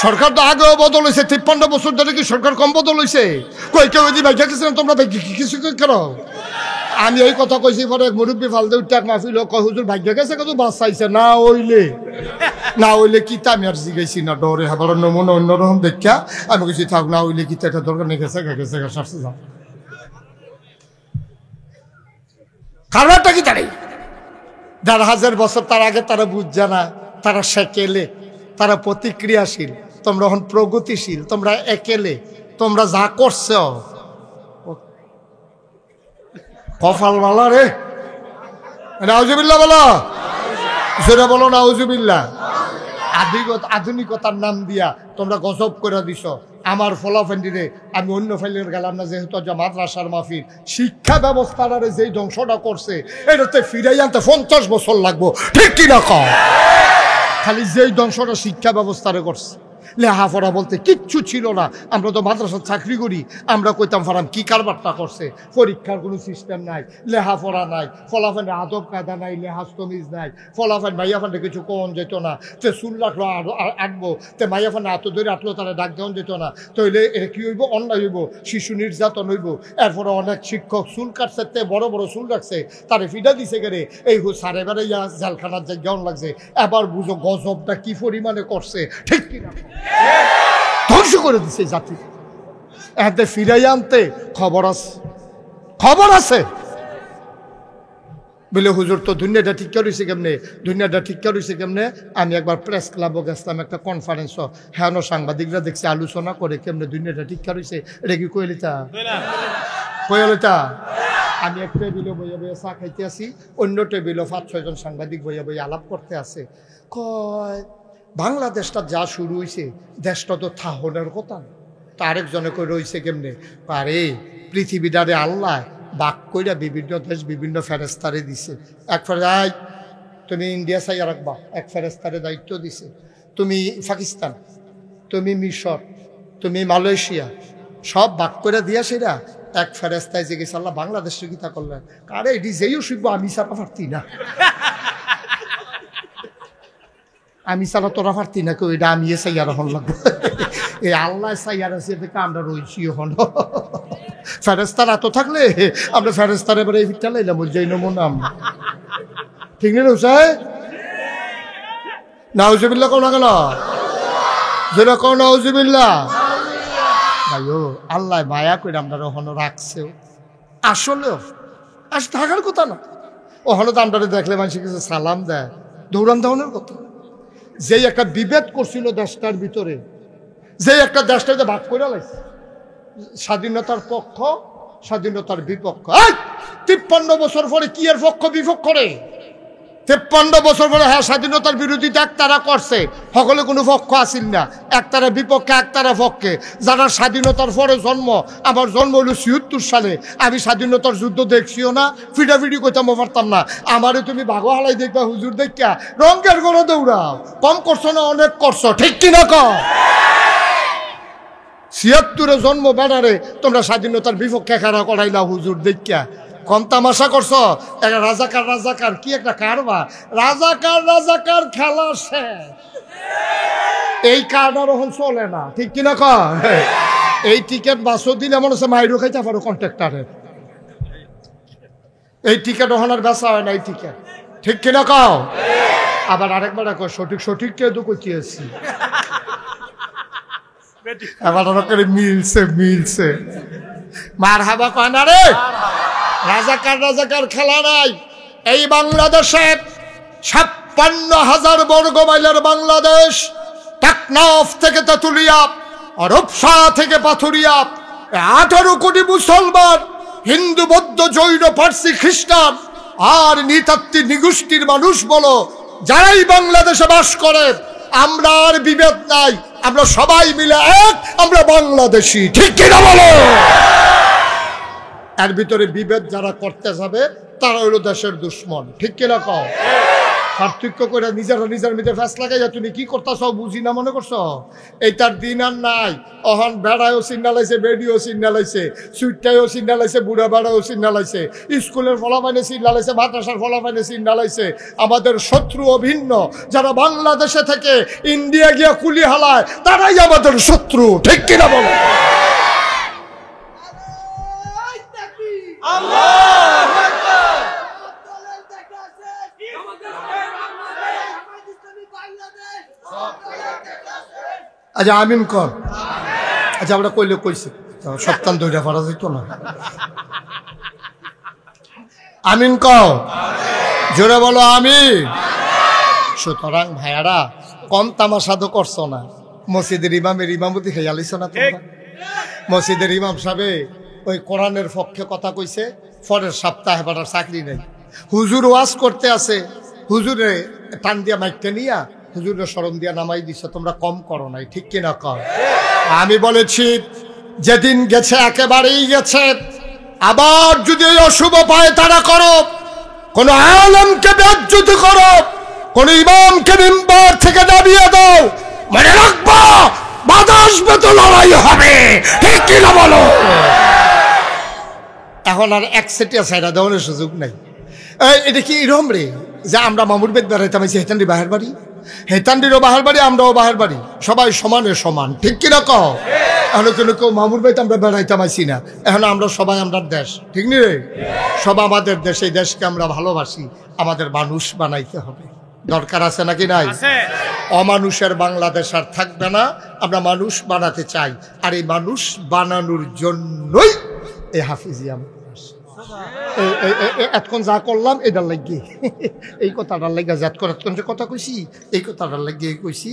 সরকার তো আগেও বদল হয়েছে। ৫৩ বছর ধরে কি সরকার কম বদল হয়েছে? কই কেউ যদি ভাগ্য গেছিলাম তোমরা কিছু কেন? আমি এই কথা কইছি, পরে মুরব্বী ফালদে উঠাক মাহফিল কয় হুজুর ভাগ্য গেছে কত বাস চাইছে না হইলে কি তা আমি আর জিগাইছি না, ডরে হাবার নমুনা অন্যরকম দেখা আমি কিছু থাক না হইলে কি এটা দরকার নেই, গেছে সারছে যাও। কারবারটা কি তারাই ১,৫০০ বছর তার আগে তারা বুঝছে না, তারা সেকেলে, তারা প্রতিক্রিয়াশীল। তোমরা এখন প্রগতিশীল, তোমরা একেলে, তোমরা যা করছ কপাল মালা রে। নাউজুবিল্লাহ বলো, সেটা বলো নাউজুবিল্লাহ। আধুনিকতার নাম দিয়া তোমরা গজব করে দিছ আমার ফলাফেন্ডিরে। আমি অন্য ফাইলের গেলাম না, যেহেতু মাদ্রাসার মাহফিল শিক্ষা ব্যবস্থার যেই ধ্বংসটা করছে এটাতে ফিরাই আনতে ৫০ বছর লাগবো, ঠিক কিনা কম? খালি যেই ধ্বংসটা শিক্ষা ব্যবস্থারে করছে। লেহাপড়া বলতে কিচ্ছু ছিল না। আমরা তো মাদ্রাসার চাকরি করি, আমরা কইতাম ফারাম কি কারবারটা করছে। পরীক্ষার কোনো সিস্টেম নাই, লেহাপড়া নাই, ফলাফেনের আদব কায়দা নাই, লেহাস্তমিজ নাই। ফলাফেন মাইয়াফানটা কিছু কন যেত না। তে চুল রাখলো আটবো, তে মাইয়াফানে হাত ধরে আটলো, তারা ডাক দেওয়া যেত না। তইলে এটা কি হইব? অন্যায় হইব, শিশু নির্যাতন হইব। এরপরে অনেক শিক্ষক চুল কাটছে, তে বড় বড় চুল রাখছে, তারে ফিডা দিছে গেলে এই সারে বেড়ে জেলখানার জায়গাও লাগছে। এবার বুঝো গজবটা কি পরিমাণে করছে, ঠিক কিনা? ধ্বংস করে দিছে জাতি। এতে ফিরাই আনতে খবর আছে বলে হুজুর তো দুনিয়াটা ঠিক করেছে কেমনে? আমি একবার প্রেস ক্লাবও গেছিলাম, একটা কনফারেন্স, হ্যাঁ সাংবাদিকরা দেখছি আলোচনা করে কেমনে দুনিয়াটা ঠিক করেছে। এটা কি কইলিতা? আমি এক টেবিলে বইয়া বইয়া চা খাইতে আসি, অন্য টেবিলও ৫-৬ জন সাংবাদিক বইয়া বইয়া আলাপ করতে আছে। কয় বাংলাদেশটা যা শুরু হয়েছে, দেশটা তো থাহনের কথা না। তা আরেকজনে কই রয়েছে কেমনে? পারে পৃথিবীটারে আল্লাহ বাক কইরা বিভিন্ন দেশ বিভিন্ন ফেরেস্তারে দিছে। এক ফেরাই তুমি ইন্ডিয়া চাইয়া রাখবা, এক ফেরেস্তারে দায়িত্ব দিছে। তুমি পাকিস্তান, তুমি মিশর, তুমি মালয়েশিয়া, সব বাক করে দিয়া সেরা এক ফেরেস্তায় যে গেছে আল্লাহ বাংলাদেশের গীতা করলেন। কারে এটি যেইও শিখবো আমি ছাড়া পারতি না, আমি ছাড়া তোরা পারতি না, কেউ এটা আমি চাইয়ার হন লাগবো। এই আল্লাহ চাইয়ার আছে থেকে আমরা রয়েছি হন। ফেরেস্তার এত থাকলে আমরা ফেরেস্তার এবারে এই ফিটটা লাইলাম ওই যাই নমুনাম, ঠিক নেই রোসায়? নাউজুবিল্লাহ কোন গেল? যেটা কোন নাউজুবিল্লাহ ভাইও, আল্লাহ মায়া করে আমরা ওখানে রাখছেও। আসলেও থাকার কথা না। ওখানে তো আমরা দেখলে মানুষের কিছু সালাম দেয়, দৌড়ান দেওয়ানোর কথা। যেই একটা বিভেদ করছিল দেশটার ভিতরে, যেই একটা দেশটাকে ভাগ করে লাইছে, স্বাধীনতার পক্ষ, স্বাধীনতার বিপক্ষ। ৫৩ বছর পরে কি এর পক্ষ বিপক্ষ রে? 53 বছর পরে হ্যাঁ স্বাধীনতার বিরোধিতা একতারা করছে, সকলে কোনো পক্ষ আসিল না, একতারা বিপক্ষে একতারা পক্ষে। যারা স্বাধীনতার পরে জন্ম, আমার জন্ম হলো ৭৬ সালে, আমি স্বাধীনতার যুদ্ধ দেখছিও না, ফিটাফিটি করতাম পারতাম না। আমারে তুমি বাঘো হালাই দেখবা হুজুর দেখা রঙের গড়ে দৌড়াও, কম করছো না অনেক করছো, ঠিক কিনা কও? ৭৬ জন্ম বেড়ারে তোমরা স্বাধীনতার বিপক্ষে খেলা করাইলা হুজুর দেখা, কম তামাশা করছো। একটা রাজাকার রাজাকার কি একটা কারবার, রাজাকার খেলা শেষ, এই কারবার এখন চলে না, ঠিক কিনা কয়? এই টিকিট বাসও দিলে মনে হচ্ছে মাইরও খাইতে পারো কন্ট্রাক্টারের, এই টিকিট ওখানে আর বেচা হয় না, এই টিকিট, ঠিক কিনা কও? আবার আরেকবার কয় সঠিক কেউ তো কইতেছি, এবার মিলছে মার হাবা কয় না রে। রাজাকার খেলা নাই। এই বাংলাদেশে ৫৬,০০০ বর্গ মাইলের বাংলাদেশ, টেকনাফ থেকে তেঁতুলিয়া, রূপসা থেকে পাথুরিয়া, ১৮ কোটি মুসলমান, হিন্দু বৌদ্ধ জৈন পার্সি খ্রিস্টান আর নৃতাত্ত্বিক নিগোষ্ঠীর মানুষ বলো, যারাই বাংলাদেশে বাস করে, আমরা আর বিভেদ নাই, আমরা সবাই মিলে এক, আমরা বাংলাদেশি, ঠিক কিনা বলো? এর ভিতরে বিভেদ যারা করতে যাবে তারা হলো দেশের দুশ্মন, ঠিক কিনা কও? পার্থক্য করে নিজের মধ্যে ফ্যাস লাগাইয়া তুমি কি করতেছ বুঝি না মনে করছো? এইটার দিন আর নাই। অহন বেড়ায়ও সিগনালাইছে, বেডিও সিগনালাইছে, সুইটটাইও সিগনালাইছে, বুড়া বেড়াও সিগনালাইছে, স্কুলের ফলাফাইনে সিগনালাইছে, মাদ্রাসার ফলাফাইনে সিগনালাইছে। আমাদের শত্রু অভিন্ন, যারা বাংলাদেশে থেকে ইন্ডিয়া গিয়া কুলি হালায় তারাই আমাদের শত্রু, ঠিক কিনা বলো? আচ্ছা আমিন কর। আচ্ছা আমরা কইলে কইছি সপ্তাহ দুইটা পারা যেত না। আমিন কও, জোরে বলো আমিন। সুতরাং ভাইয়ারা কম তামাশা তো করছো না। মসজিদের ইমামের ইমামতি খেয়ে আলিস না তোমরা? মসজিদের ইমাম সাহেব ওই কোরআনের পক্ষে কথা কইছে, পরের সপ্তাহে বাটার চাকরি নেই। হুজুর ওয়াজ করতে আছে, হুজুরে টান দিয়া মাইকটা নিয়া হুজুরের শরম দিয়া নামাই দিছে, তোমরা কম করো নাই, ঠিক কিনা কর? আমি বলেছি যেদিন গেছে একেবারেই গেছে, আবার যদি এই অশুভ পায় তারা করো, কোন আলেমকে বেজ্জতি করো, কোন ইমামকে মিম্বার থেকে নামিয়ে দাও, মনে রাখবো বাধা আসবে তো লড়াই হবে, ঠিক কিনা বলো? এখন আর এক সেটিয়া সাইডা দেওয়ার সুযোগ নাই। এটা কি এরম রে যে আমরা মামুর বেদ বেড়াইতাম, হেতান্ডি বাহের বাড়ি, হেতান্ডিরও বাহের বাড়ি, আমরাও বাহের বাড়ি, সবাই সমানে সমান, ঠিক কিনা কও? এখন কেউ মামুর বাড়িতে আমরা বেড়াইতাম আইসি না, এখন আমরা সবাই আমরা দেশ, ঠিক নি রে? সব আমাদের দেশ, এই দেশকে আমরা ভালোবাসি, আমাদের মানুষ বানাইতে হবে, দরকার আছে নাকি নাই? অমানুষের বাংলাদেশ আর থাকবে না, আমরা মানুষ বানাতে চাই, আর এই মানুষ বানানোর জন্যই এই হাফিজিয়া। এতক্ষণ যা করলাম এটার লাগিয়ে, এই কথাটার লাগিয়ে এতক্ষণ যে কথা কইছি, এই কথাটার লাগিয়ে কইছি।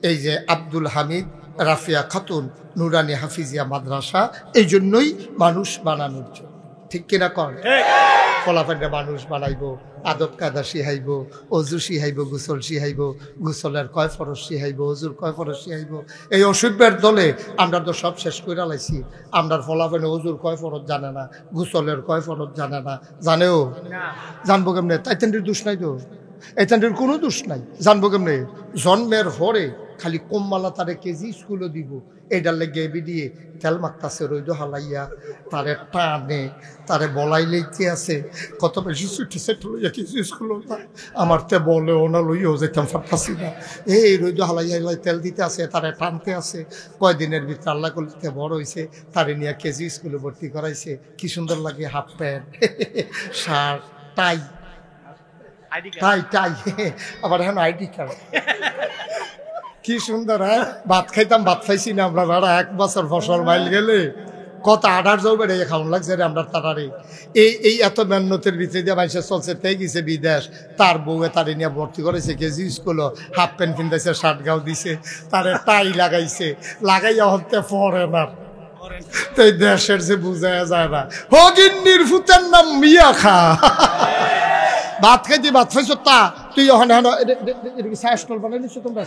এই যে আব্দুল হামিদ রাফিয়া খাতুন নুরানি হাফিজিয়া মাদ্রাসা, এই জন্যই মানুষ বানানোর জন্য, ঠিক কিনা কর? ফলাফলটা মানুষ বানাইব, আদব কায়দা শিহাইব, অজু শিহাইব, গোসল শিহাইব, গোসলের কয় ফরজ শিহাইব, অজুর কয় ফরজ শিহাইব। এই অসভ্যের দলে আমরা তো সব শেষ করে লাইছি। আমরার ফলাফলে অজুর কয় ফরজ জানে না, গোসলের কয় ফরজ জানে না, জানেও? জানবো কেমনে? তাইতেন্ডির দোষ নাই তো, এতেন্ডির কোনো দোষ নাই, জানবো কেমনে? জন্মের হরে খালি কমমালা তারে কেজি স্কুলও দিব, এইটার লেগে এবি দিয়ে তেল মাখতাছে, রইদ হালাইয়া তারে টানে, তারে বলাই লইতে আছে, কত বেশি ছুটি সেটে লইয়া কিছু স্কুল আমার তে বলেও না, লইয়াও যেতাম পারতাছি না। এই রইদ হালাইয়া হালাই তেল দিতে আছে, তারে টানতে আছে। কয়দিনের ভিতরে আল্লাহ করতে বড় হয়েছে, তারে নিয়ে কেজি স্কুলে ভর্তি করাইছে। কি সুন্দর লাগে, হাফ প্যান্ট, শার্ট, টাই, আবার এখন আইডি কার্ড, কি সুন্দর। হ্যাঁ, ভাত খাইতাম, ভাত খাইছি না আমরা বেড়া। 1 বছর ফসল মাইল গেলে কত আডার যাও বেড়ে খাওয়ান লাগছে রে আমরা তারারে। এই এত মেহনতের ভিতরে দিয়ে মানুষে চলছে, তাই গেছে বিদেশ, তার বউয়ে তারে নিয়ে ভর্তি করেছে কেজি স্কুল, হাফ প্যান্ট কিনতেছে, শার্ট গাও দিছে, তারে টাই লাগাইছে, লাগাইয়া হতে পরে না। তাই দেশের যে বুঝা যায় না, হগিন্নির ফুতের নাম মিয়া খা। ভাত খাইতি ভাত খাইছো তা তুই ওখানে এদিকে চা স্টল বানাই নিচ্ছ তোমরা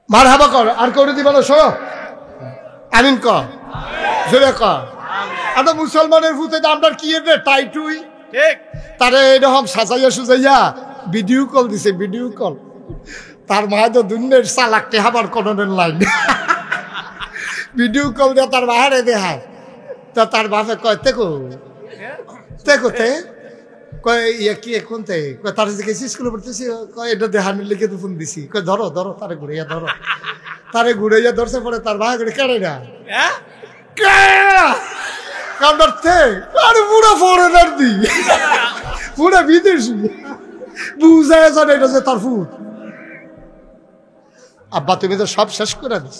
মার হাবা কর আর করে দিবা না শো আমিন ক জোরে ক আর মুসলমানের ভূতে আমরা কি রে টাইটুই ঠিক তারে এরকম সাজাইয়া সুজাইয়া ভিডিও কল দিছে ভিডিও কল তার মায় তো দুনিয়ার চালাকটে হাবার কোনের লাইন ভিডিও কল দিয়ে তার বাহারে দেখায় তা তার বাপে কয় তেকো তেকো তে কয় ইয়ে কি এখন তে কয় তার যে গেছি স্কুলে পড়তেছি কয় এটা দেহানির লিখে তো ফোন দিছি কয় ধরো ধরো তারে ঘুরাইয়া ধরো তারে ঘুরাইয়া ধরছে পরে তার বাহা করে কেড়ে না কামড়ার থে আরে পুরো ফরেনার দি পুরো বিদেশি বুঝায় জানে এটা যে তার ফুট আব্বা তুমি তো সব শেষ করে দিস